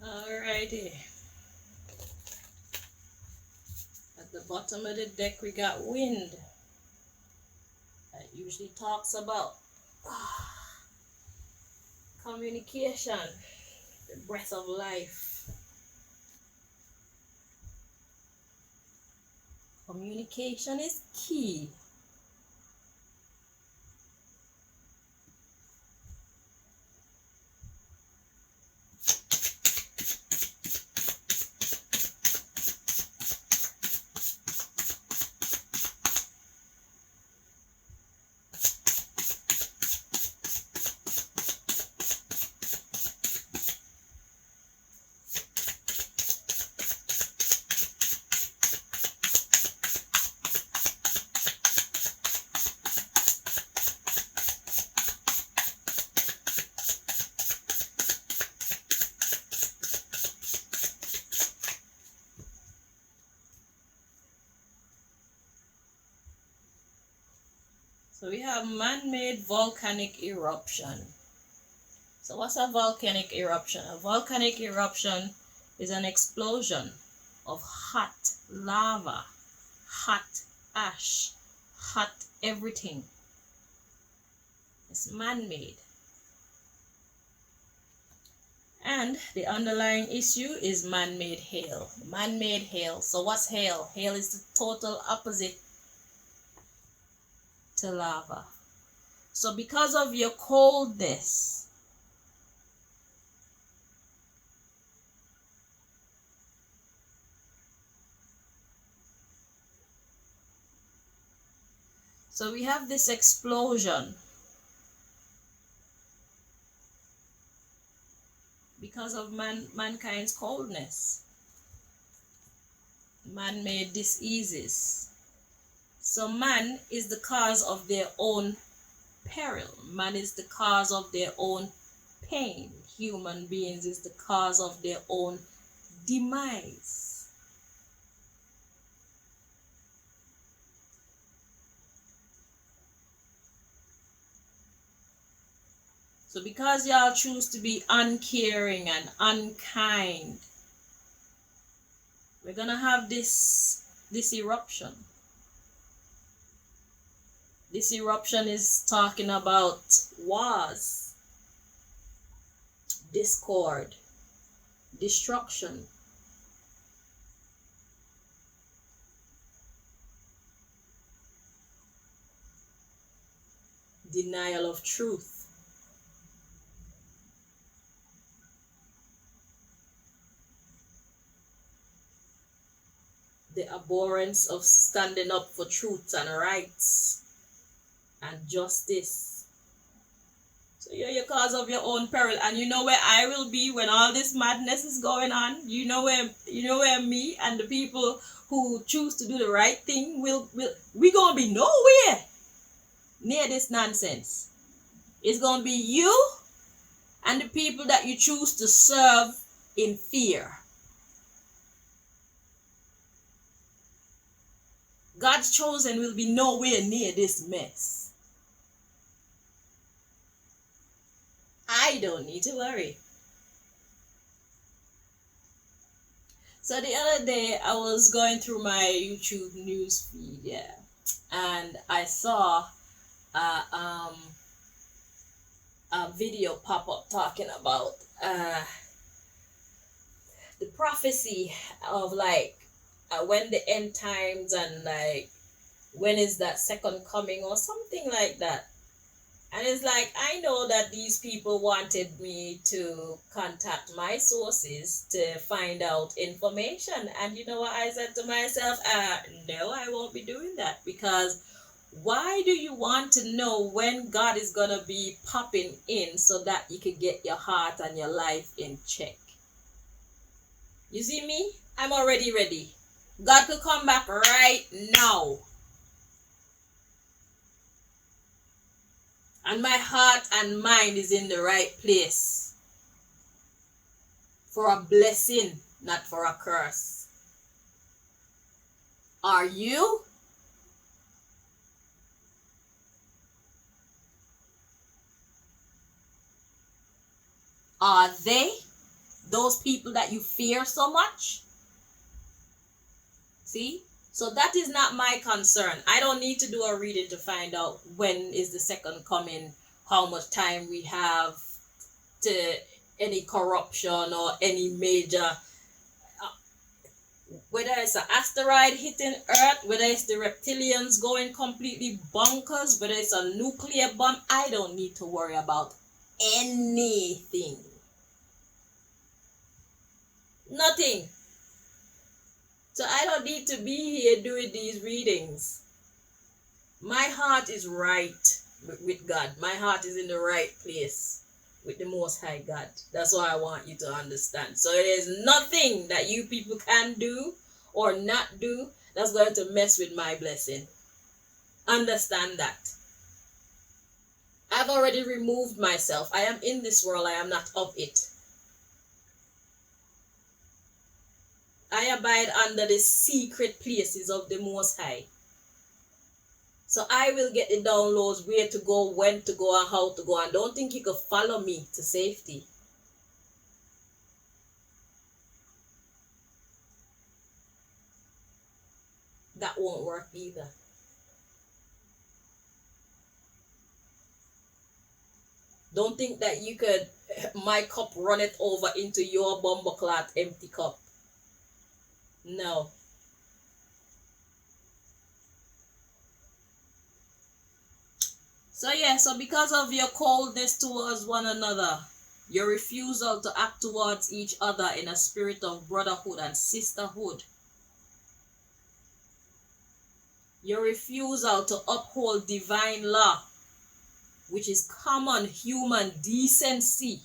Alrighty. At the bottom of the deck we got wind. That usually talks about communication, the breath of life. Communication is key. So we have man-made volcanic eruption. So what's a volcanic eruption? A volcanic eruption is an explosion of hot lava, hot ash, hot everything. It's man-made. And the underlying issue is man-made hail. Man-made hail. So what's hail? Hail is the total opposite to lava. So because of your coldness, so we have this explosion because of mankind's coldness, man-made diseases. So man is the cause of their own peril. Man is the cause of their own pain. Human beings is the cause of their own demise. So because y'all choose to be uncaring and unkind, we're gonna have this eruption. This eruption is talking about wars, discord, destruction. Denial of truth. The abhorrence of standing up for truth and rights and justice. So you're your cause of your own peril, and you know where I will be when all this madness is going on. You know where me and the people who choose to do the right thing we gonna be nowhere near this nonsense. It's gonna be you and the people that you choose to serve in fear. God's chosen will be nowhere near this mess. I don't need to worry. So the other day I was going through my YouTube news feed, yeah, and I saw a video pop up talking about the prophecy of when the end times and when is that second coming or something like that. And it's like, I know that these people wanted me to contact my sources to find out information. And you know what I said to myself? No, I won't be doing that, because why do you want to know when God is going to be popping in so that you can get your heart and your life in check? You see me? I'm already ready. God could come back right now. And my heart and mind is in the right place for a blessing, not for a curse. Are you? Are they? Those people that you fear so much? See? So that is not my concern. I don't need to do a reading to find out when is the second coming, how much time we have to any corruption or any major, whether it's an asteroid hitting Earth, whether it's the reptilians going completely bonkers, whether it's a nuclear bomb. I don't need to worry about anything. Nothing. So I don't need to be here doing these readings. My heart is right with God. My heart is in the right place with the Most High God. That's what I want you to understand. So there's nothing that you people can do or not do that's going to mess with my blessing. Understand that. I've already removed myself. I am in this world. I am not of it. I abide under the secret places of the Most High. So I will get the downloads, where to go, when to go, and how to go. And don't think you can follow me to safety. That won't work either. Don't think that you could, my cup, run it over into your bumbleclot empty cup. No. So because of your coldness towards one another, your refusal to act towards each other in a spirit of brotherhood and sisterhood, your refusal to uphold divine law, which is common human decency,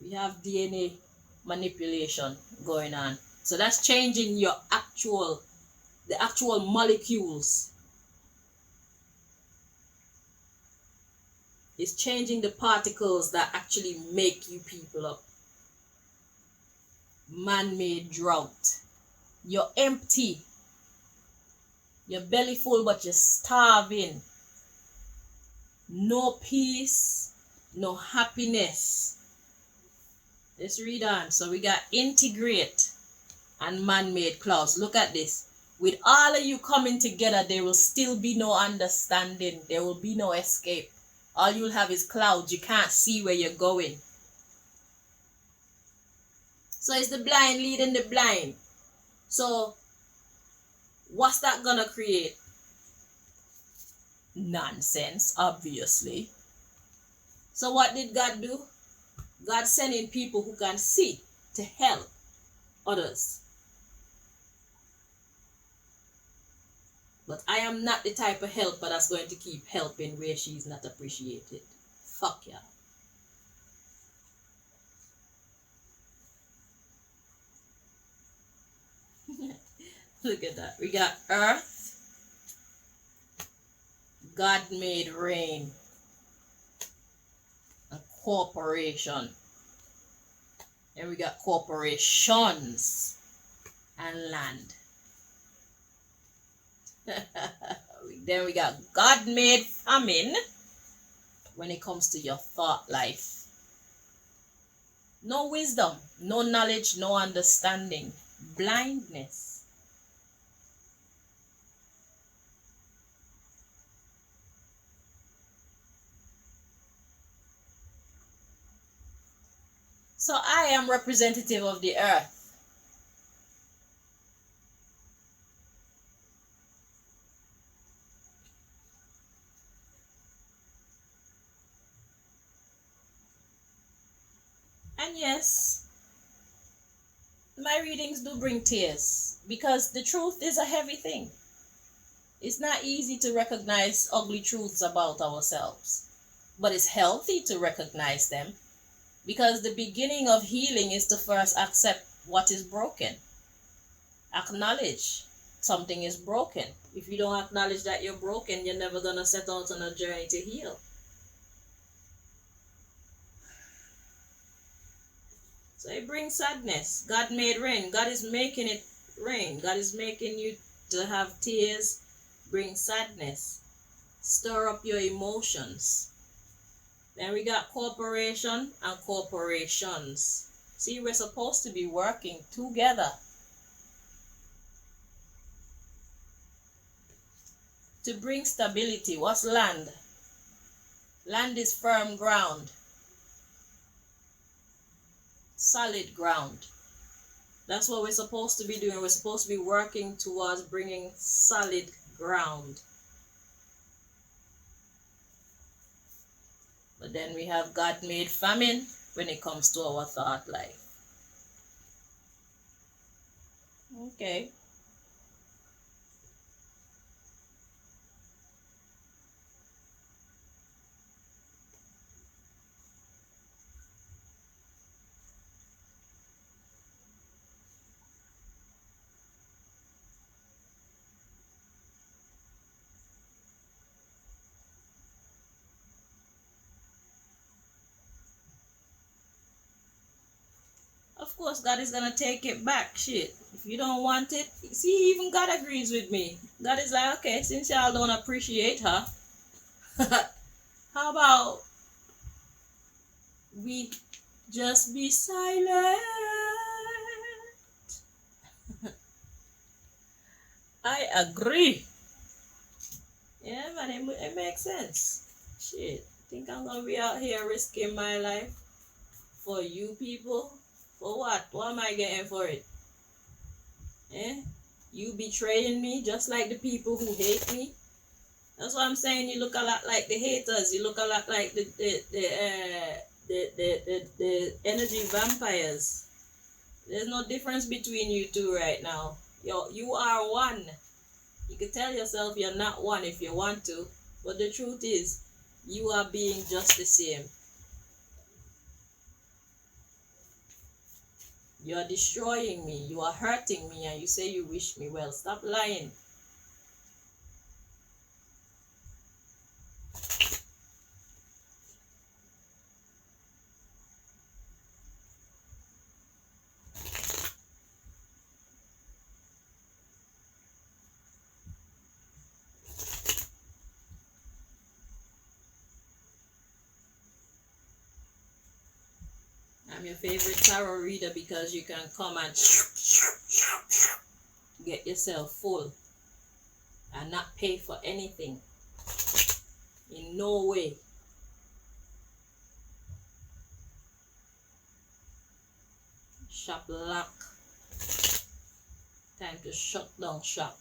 we have DNA manipulation going on. So that's changing the actual molecules. It's changing the particles that actually make you people up. Man-made drought. You're empty. You're belly full, but you're starving. No peace, no happiness. Let's read on. So we got integrate and man-made clouds. Look at this. With all of you coming together, there will still be no understanding. There will be no escape. All you'll have is clouds. You can't see where you're going. So it's the blind leading the blind. So what's that gonna create? Nonsense, obviously. So what did God do? God sent in people who can see to help others. But I am not the type of helper that's going to keep helping where she's not appreciated. Fuck yeah. Look at that. We got earth. God made rain. And corporation. And we got corporations and land. Then we got God made famine when it comes to your thought life. No wisdom, no knowledge, no understanding. Blindness. So I am representative of the earth. And yes, my readings do bring tears because the truth is a heavy thing. It's not easy to recognize ugly truths about ourselves, but it's healthy to recognize them because the beginning of healing is to first accept what is broken, acknowledge, something is broken. If you don't acknowledge that you're broken, you're never gonna set out on a journey to heal. So it brings sadness. God made rain. God is making it rain. God is making you to have tears. Bring sadness. Stir up your emotions. Then we got corporation and corporations. See, we're supposed to be working together to bring stability. What's land? Land is firm ground, solid ground. That's what we're supposed to be doing. We're supposed to be working towards bringing solid ground. But then we have God-made famine when it comes to our thought life. Okay. Of course, God is gonna take it back. Shit. If you don't want it, see, even God agrees with me. God is like, okay, since y'all don't appreciate her, how about we just be silent? I agree. Yeah, man, it makes sense. Shit. Think I'm gonna be out here risking my life for you people? For what? What am I getting for it? Eh? You betraying me just like the people who hate me? That's what I'm saying. You look a lot like the haters. You look a lot like the energy vampires. There's no difference between you two right now. You are one. You can tell yourself you're not one if you want to, but the truth is, you are being just the same. You are destroying me. You are hurting me, and you say you wish me well. Stop lying. I'm your favorite tarot reader because you can come and get yourself full and not pay for anything. In no way. Shop lock. Time to shut down shop.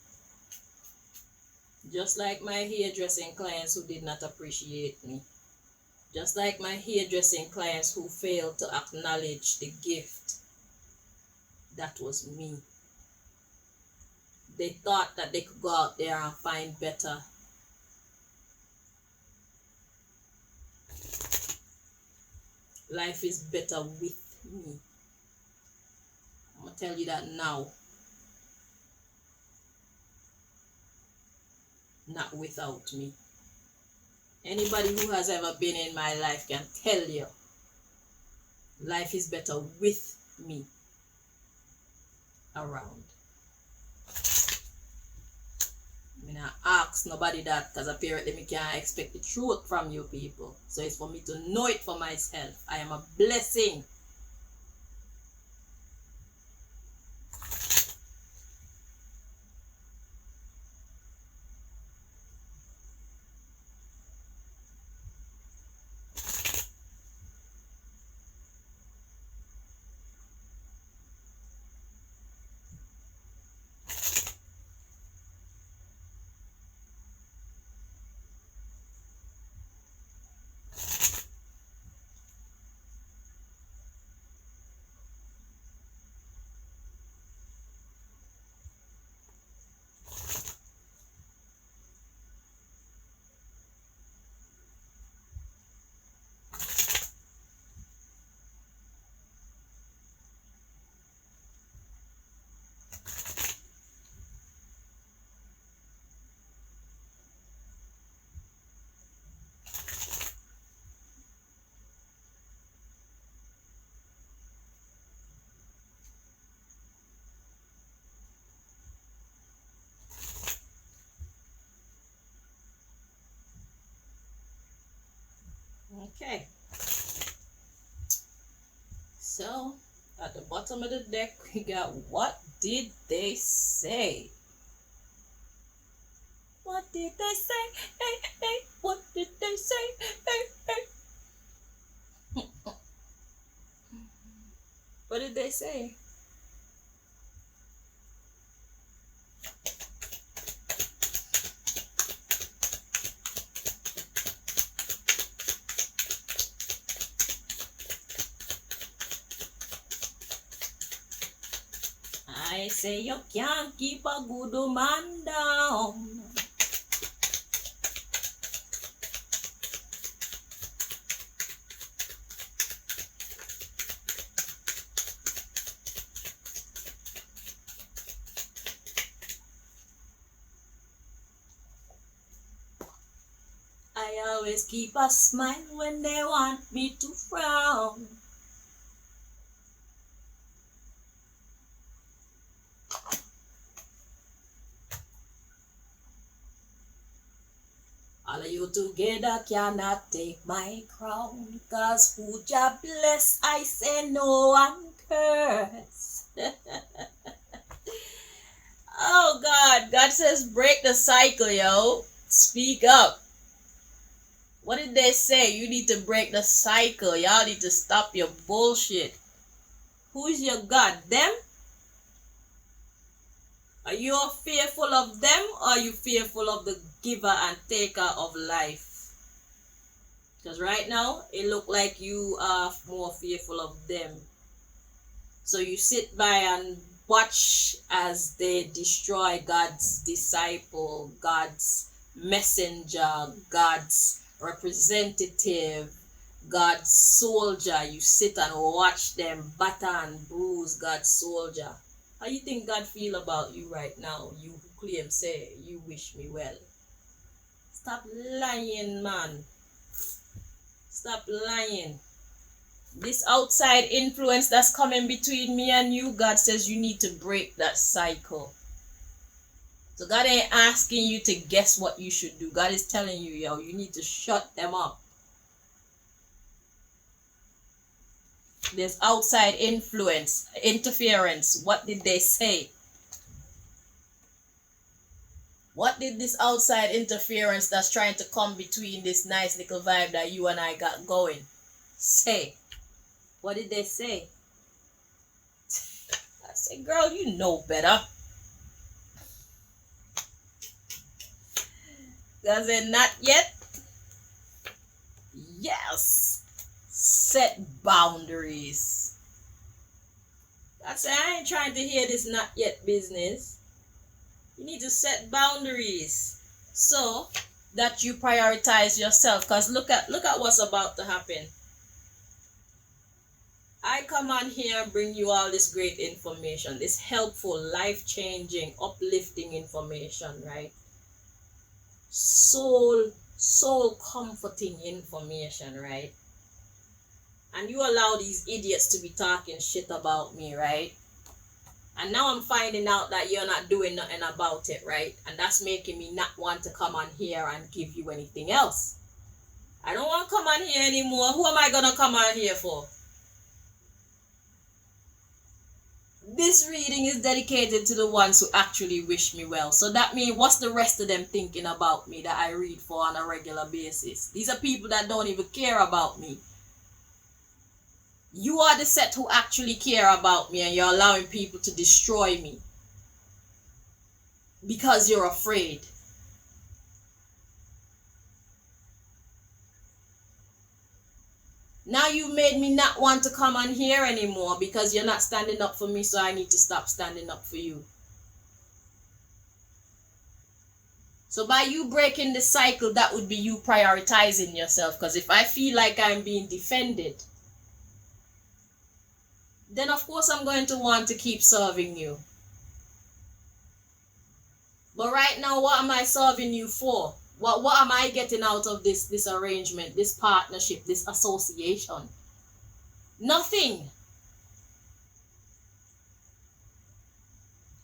Just like my hairdressing clients who did not appreciate me. Just like my hairdressing clients who failed to acknowledge the gift. That was me. They thought that they could go out there and find better. Life is better with me. I'm going to tell you that now. Not without me. Anybody who has ever been in my life can tell you life is better with me around. I mean, I ask nobody that because apparently me can't expect the truth from you people. So it's for me to know it for myself. I am a blessing. Okay. So, at the bottom of the deck, we got What Did They Say? What did they say? Hey, hey, what did they say? Hey, hey. What did they say? I say you can't keep a good man down. I always keep a smile when they want me to frown. All of you together cannot take my crown, 'cause who Jah bless, I say no one curse. Oh God, God says break the cycle, yo. Speak up. What did they say? You need to break the cycle. Y'all need to stop your bullshit. Who is your God? Them? Are you fearful of them, or are you fearful of the giver and taker of life? Because right now, it look like you are more fearful of them. So you sit by and watch as they destroy God's disciple, God's messenger, God's representative, God's soldier. You sit and watch them batter and bruise God's soldier. How you think God feel about you right now? You who claim say you wish me well. Stop lying, man. Stop lying. This outside influence that's coming between me and you, God says you need to break that cycle. So God ain't asking you to guess what you should do. God is telling you, yo, you need to shut them up. There's outside influence, interference. What did they say? What did this outside interference that's trying to come between this nice little vibe that you and I got going say? What did they say? I said, girl, you know better. God said, not yet. Yes. Set boundaries. I said, I ain't trying to hear this not yet business. You need to set boundaries so that you prioritize yourself. Because look at what's about to happen. I come on here and bring you all this great information, this helpful, life-changing, uplifting information, right? Soul comforting information, right? And you allow these idiots to be talking shit about me, right? And now I'm finding out that you're not doing nothing about it, right? And that's making me not want to come on here and give you anything else. I don't want to come on here anymore. Who am I going to come on here for? This reading is dedicated to the ones who actually wish me well. So that means, what's the rest of them thinking about me that I read for on a regular basis? These are people that don't even care about me. You are the set who actually care about me, and you're allowing people to destroy me because you're afraid. Now you made me not want to come on here anymore because you're not standing up for me, so I need to stop standing up for you. So by you breaking the cycle, that would be you prioritizing yourself. Because if I feel like I'm being defended, then of course I'm going to want to keep serving you. But right now, what am I serving you for? What am I getting out of this arrangement, this partnership, this association? Nothing.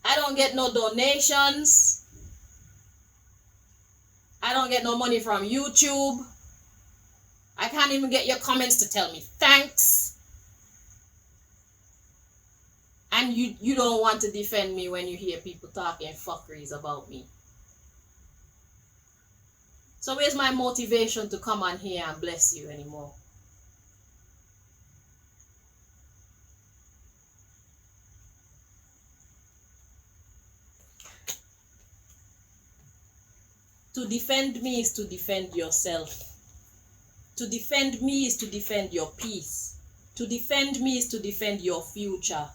I don't get no donations. I don't get no money from YouTube. I can't even get your comments to tell me thanks. And you don't want to defend me when you hear people talking fuckeries about me. So where's my motivation to come on here and bless you anymore? To defend me is to defend yourself. To defend me is to defend your peace. To defend me is to defend your future.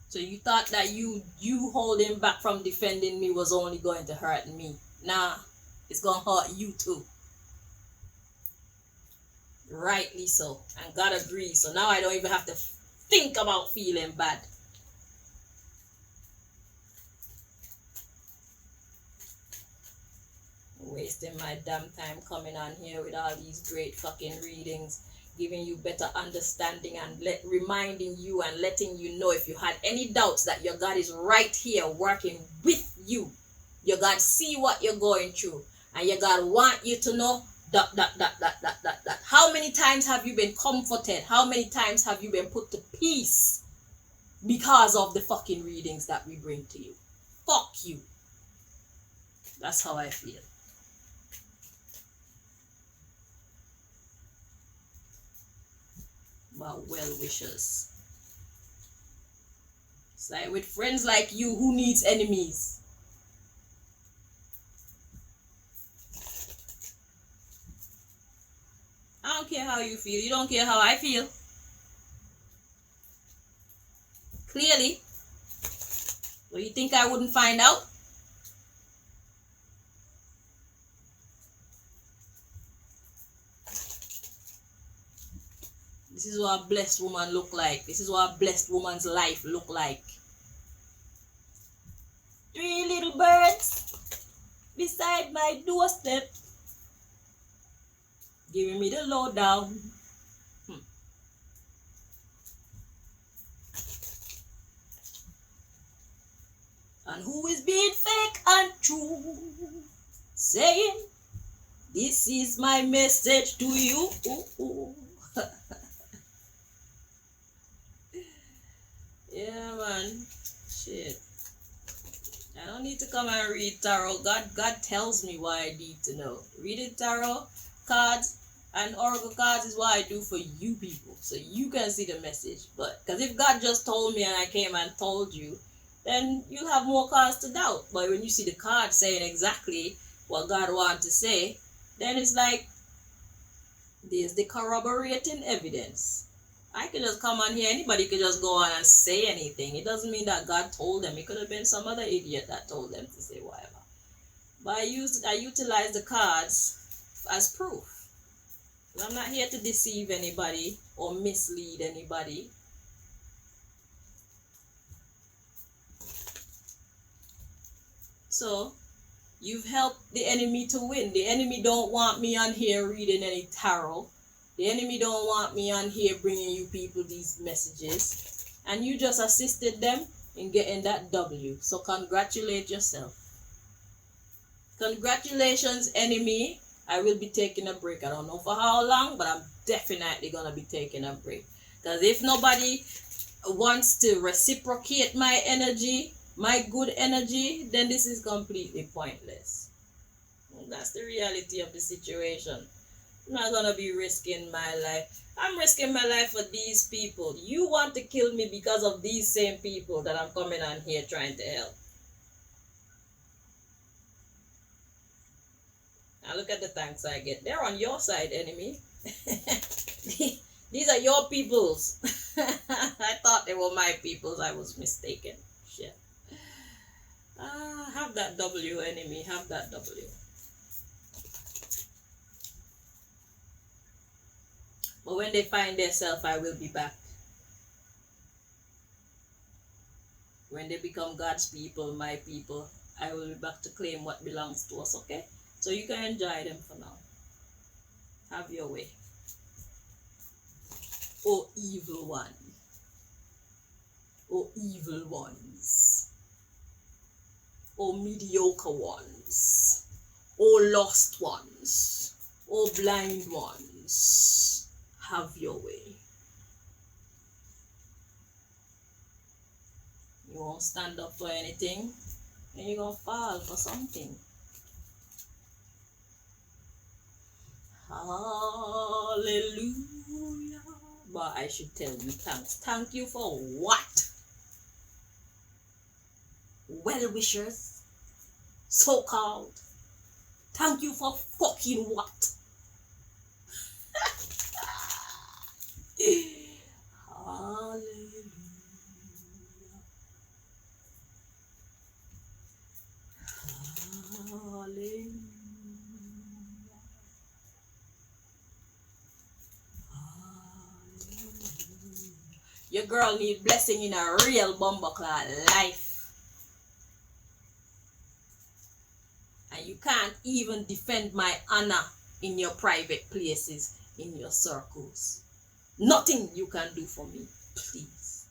So you thought that you holding back from defending me was only going to hurt me. Nah, it's going to hurt you too. Rightly so. And God agrees. So now I don't even have to think about feeling bad. Wasting my damn time coming on here with all these great fucking readings, giving you better understanding and reminding you and letting you know if you had any doubts that your God is right here working with you. Your God see what you're going through, and your God want you to know that. How many times have you been comforted? How many times have you been put to peace because of the fucking readings that we bring to you? Fuck you. That's how I feel. My well wishers. It's like with friends like you, who needs enemies? I don't care how you feel. You don't care how I feel. Clearly. Well, you think I wouldn't find out? This is what a blessed woman look like. This is what a blessed woman's life look like. 3 little birds beside my doorstep, giving me the lowdown. And who is being fake and true, saying, this is my message to you. Yeah, man. Shit. I don't need to come and read tarot. God tells me what I need to know. Reading tarot cards and oracle cards is what I do for you people, so you can see the message. But because if God just told me and I came and told you, then you'll have more cause to doubt. But when you see the card saying exactly what God wants to say, then it's like there's the corroborating evidence. I could just come on here, anybody could just go on and say anything. It doesn't mean that God told them. It could have been some other idiot that told them to say whatever. But I utilize the cards as proof. I'm not here to deceive anybody or mislead anybody. So, you've helped the enemy to win. The enemy don't want me on here reading any tarot. The enemy don't want me on here bringing you people these messages. And you just assisted them in getting that W. So congratulate yourself. Congratulations, enemy. I will be taking a break. I don't know for how long, but I'm definitely going to be taking a break. Because if nobody wants to reciprocate my energy, my good energy, then this is completely pointless. That's the reality of the situation. I'm not gonna be risking my life. I'm risking my life for these people. You want to kill me because of these same people that I'm coming on here trying to help. Now look at the thanks I get. They're on your side, enemy. These are your peoples. I thought they were my peoples. I was mistaken. Shit. Have that W, enemy. Have that W. But when they find themselves, I will be back. When they become God's people, my people, I will be back to claim what belongs to us, okay? So you can enjoy them for now. Have your way. Oh, evil one. Oh, evil ones. or mediocre ones, or lost ones, or blind ones, have your way. You won't stand up for anything, and you're gonna fall for something. Hallelujah. But I should tell you thanks. Thank you for what? Well-wishers, so-called. Thank you for fucking what? Hallelujah. Hallelujah. Your girl need blessing in a real bumbleclad life. And you can't even defend my honor in your private places, in your circles. Nothing you can do for me, please.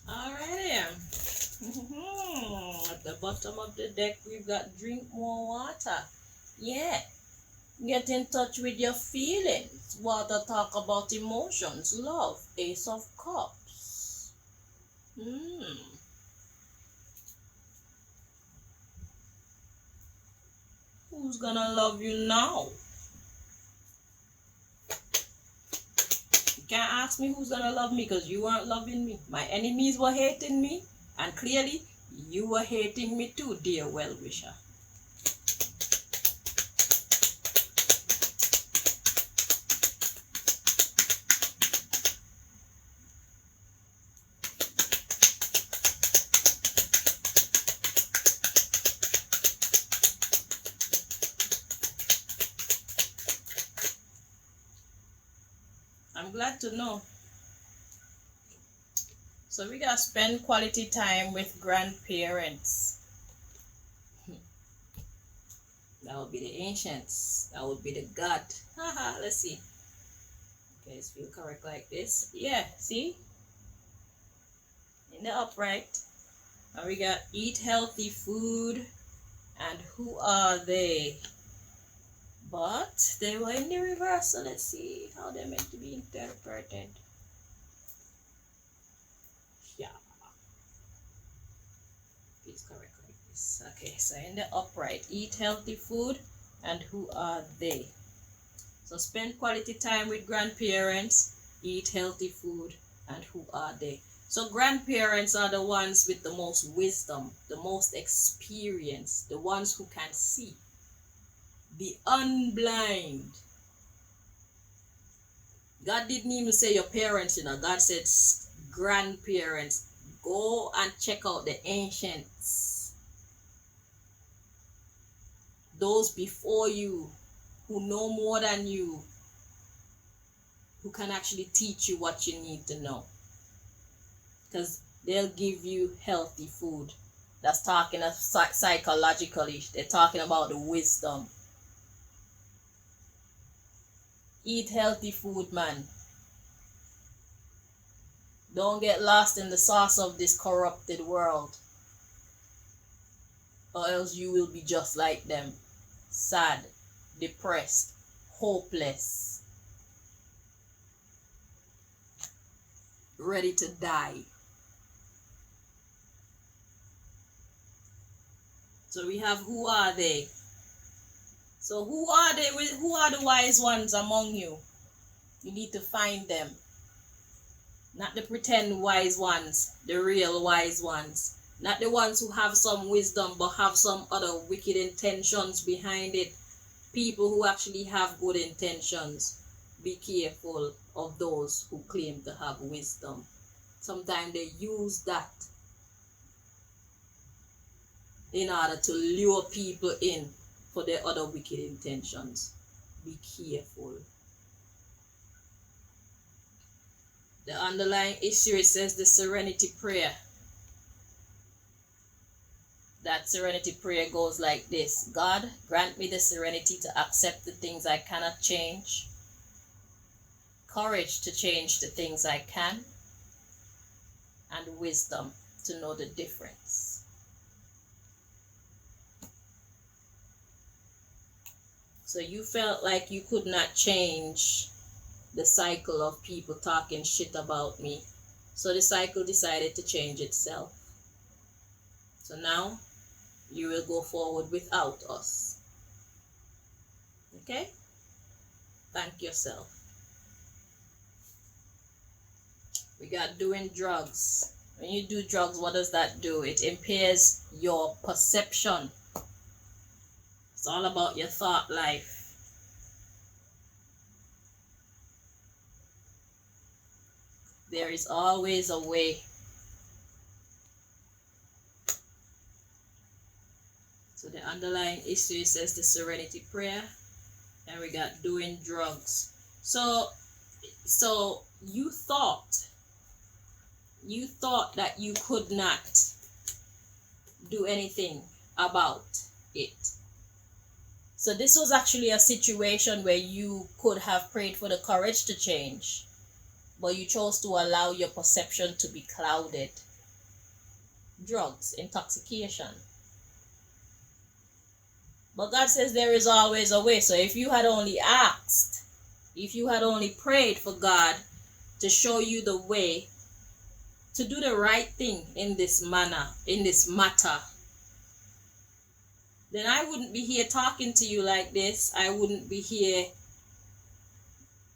Alrighty. At the bottom of the deck, we've got drink more water. Yeah. Get in touch with your feelings. Water talk about emotions. Love. Ace of Cups. Who's gonna love you now? You can't ask me who's gonna love me because you weren't loving me. My enemies were hating me, and clearly you were hating me too, dear well-wisher. I'm glad to know. So we gotta spend quality time with grandparents. That would be the ancients. That would be the God. Haha, let's see. Okay, let's feel correct like this. Yeah, see? In the upright. Now we got eat healthy food. And who are they? But they were in the reverse, so let's see how they're meant to be interpreted. Yeah. It's correct like this. Okay, so in the upright, eat healthy food. And who are they? So spend quality time with grandparents, eat healthy food, and who are they? So grandparents are the ones with the most wisdom, the most experience, the ones who can see, the unblind. God didn't even say your parents, God said grandparents. Go and check out the ancients, those before you, who know more than you, who can actually teach you what you need to know. Because they'll give you healthy food. That's talking psychologically. They're talking about the wisdom. Eat healthy food, man. Don't get lost in the sauce of this corrupted world, or else you will be just like them. Sad, depressed, hopeless, ready to die. So we have, who are they? So who are they? Who are the wise ones among you? You need to find them. Not the pretend wise ones, the real wise ones. Not the ones who have some wisdom but have some other wicked intentions behind it. People who actually have good intentions. Be careful of those who claim to have wisdom. Sometimes they use that in order to lure people in for their other wicked intentions. Be careful. The underlying issue, it says the serenity prayer. That serenity prayer goes like this: God, grant me the serenity to accept the things I cannot change, courage to change the things I can, and wisdom to know the difference. So you felt like you could not change the cycle of people talking shit about me. So the cycle decided to change itself. So now you will go forward without us. Okay? Thank yourself. We got doing drugs. When you do drugs, what does that do? It impairs your perception. It's all about your thought life. There is always a way. So the underlying issue says the serenity prayer, and we got doing drugs. So you thought that you could not do anything about it. So this was actually a situation where you could have prayed for the courage to change, but you chose to allow your perception to be clouded. Drugs, intoxication. But God says there is always a way. So if you had only asked, if you had only prayed for God to show you the way to do the right thing in this manner, in this matter, then I wouldn't be here talking to you like this. I wouldn't be here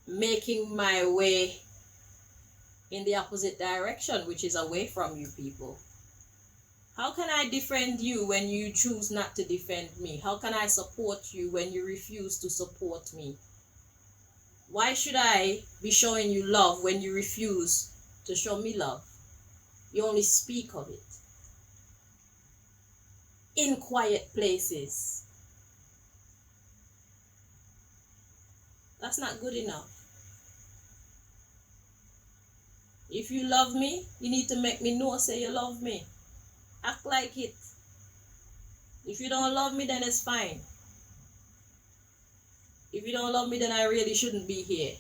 making my way in the opposite direction, which is away from you people. How can I defend you when you choose not to defend me? How can I support you when you refuse to support me? Why should I be showing you love when you refuse to show me love? You only speak of it in quiet places. That's not good enough. If you love me, you need to make me know, say you love me. Act like it. If you don't love me, then it's fine. If you don't love me, then I really shouldn't be here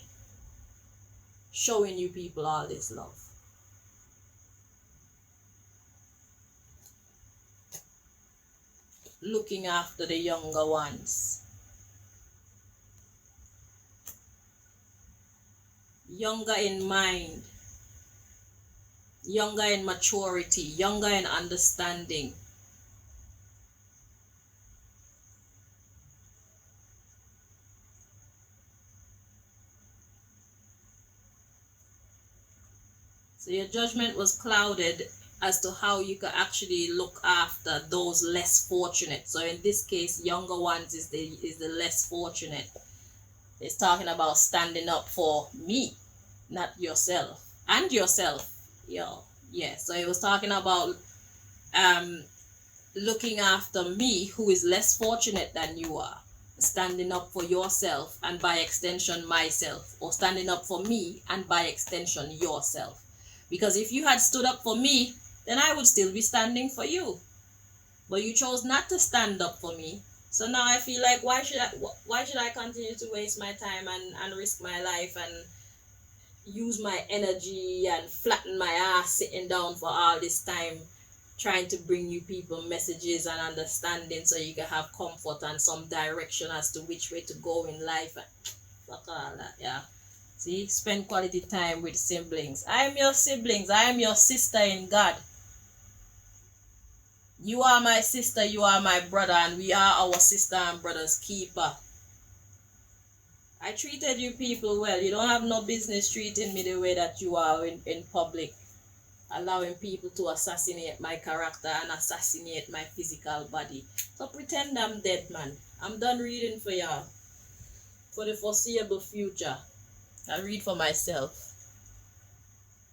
showing you people all this love. Looking after the younger ones. Younger in mind. Younger in maturity. Younger in understanding. So your judgment was clouded as to how you could actually look after those less fortunate. So in this case, younger ones is the less fortunate. It's talking about standing up for me, not yourself. And yourself. Yeah. So it was talking about um looking after me, who is less fortunate than you are, standing up for yourself and by extension myself, or standing up for me and by extension yourself. Because if you had stood up for me, then I would still be standing for you, but you chose not to stand up for me. So now I feel like, why should I continue to waste my time and risk my life and use my energy and flatten my ass sitting down for all this time trying to bring you people messages and understanding so you can have comfort and some direction as to which way to go in life. Fuck all that, yeah. See, spend quality time with siblings. I am your siblings. I am your sister in God. You are my sister, you are my brother, and we are our sister and brother's keeper. I treated you people well. You don't have no business treating me the way that you are in public, allowing people to assassinate my character and assassinate my physical body. So pretend I'm dead, man. I'm done reading for y'all for the foreseeable future. I read for myself.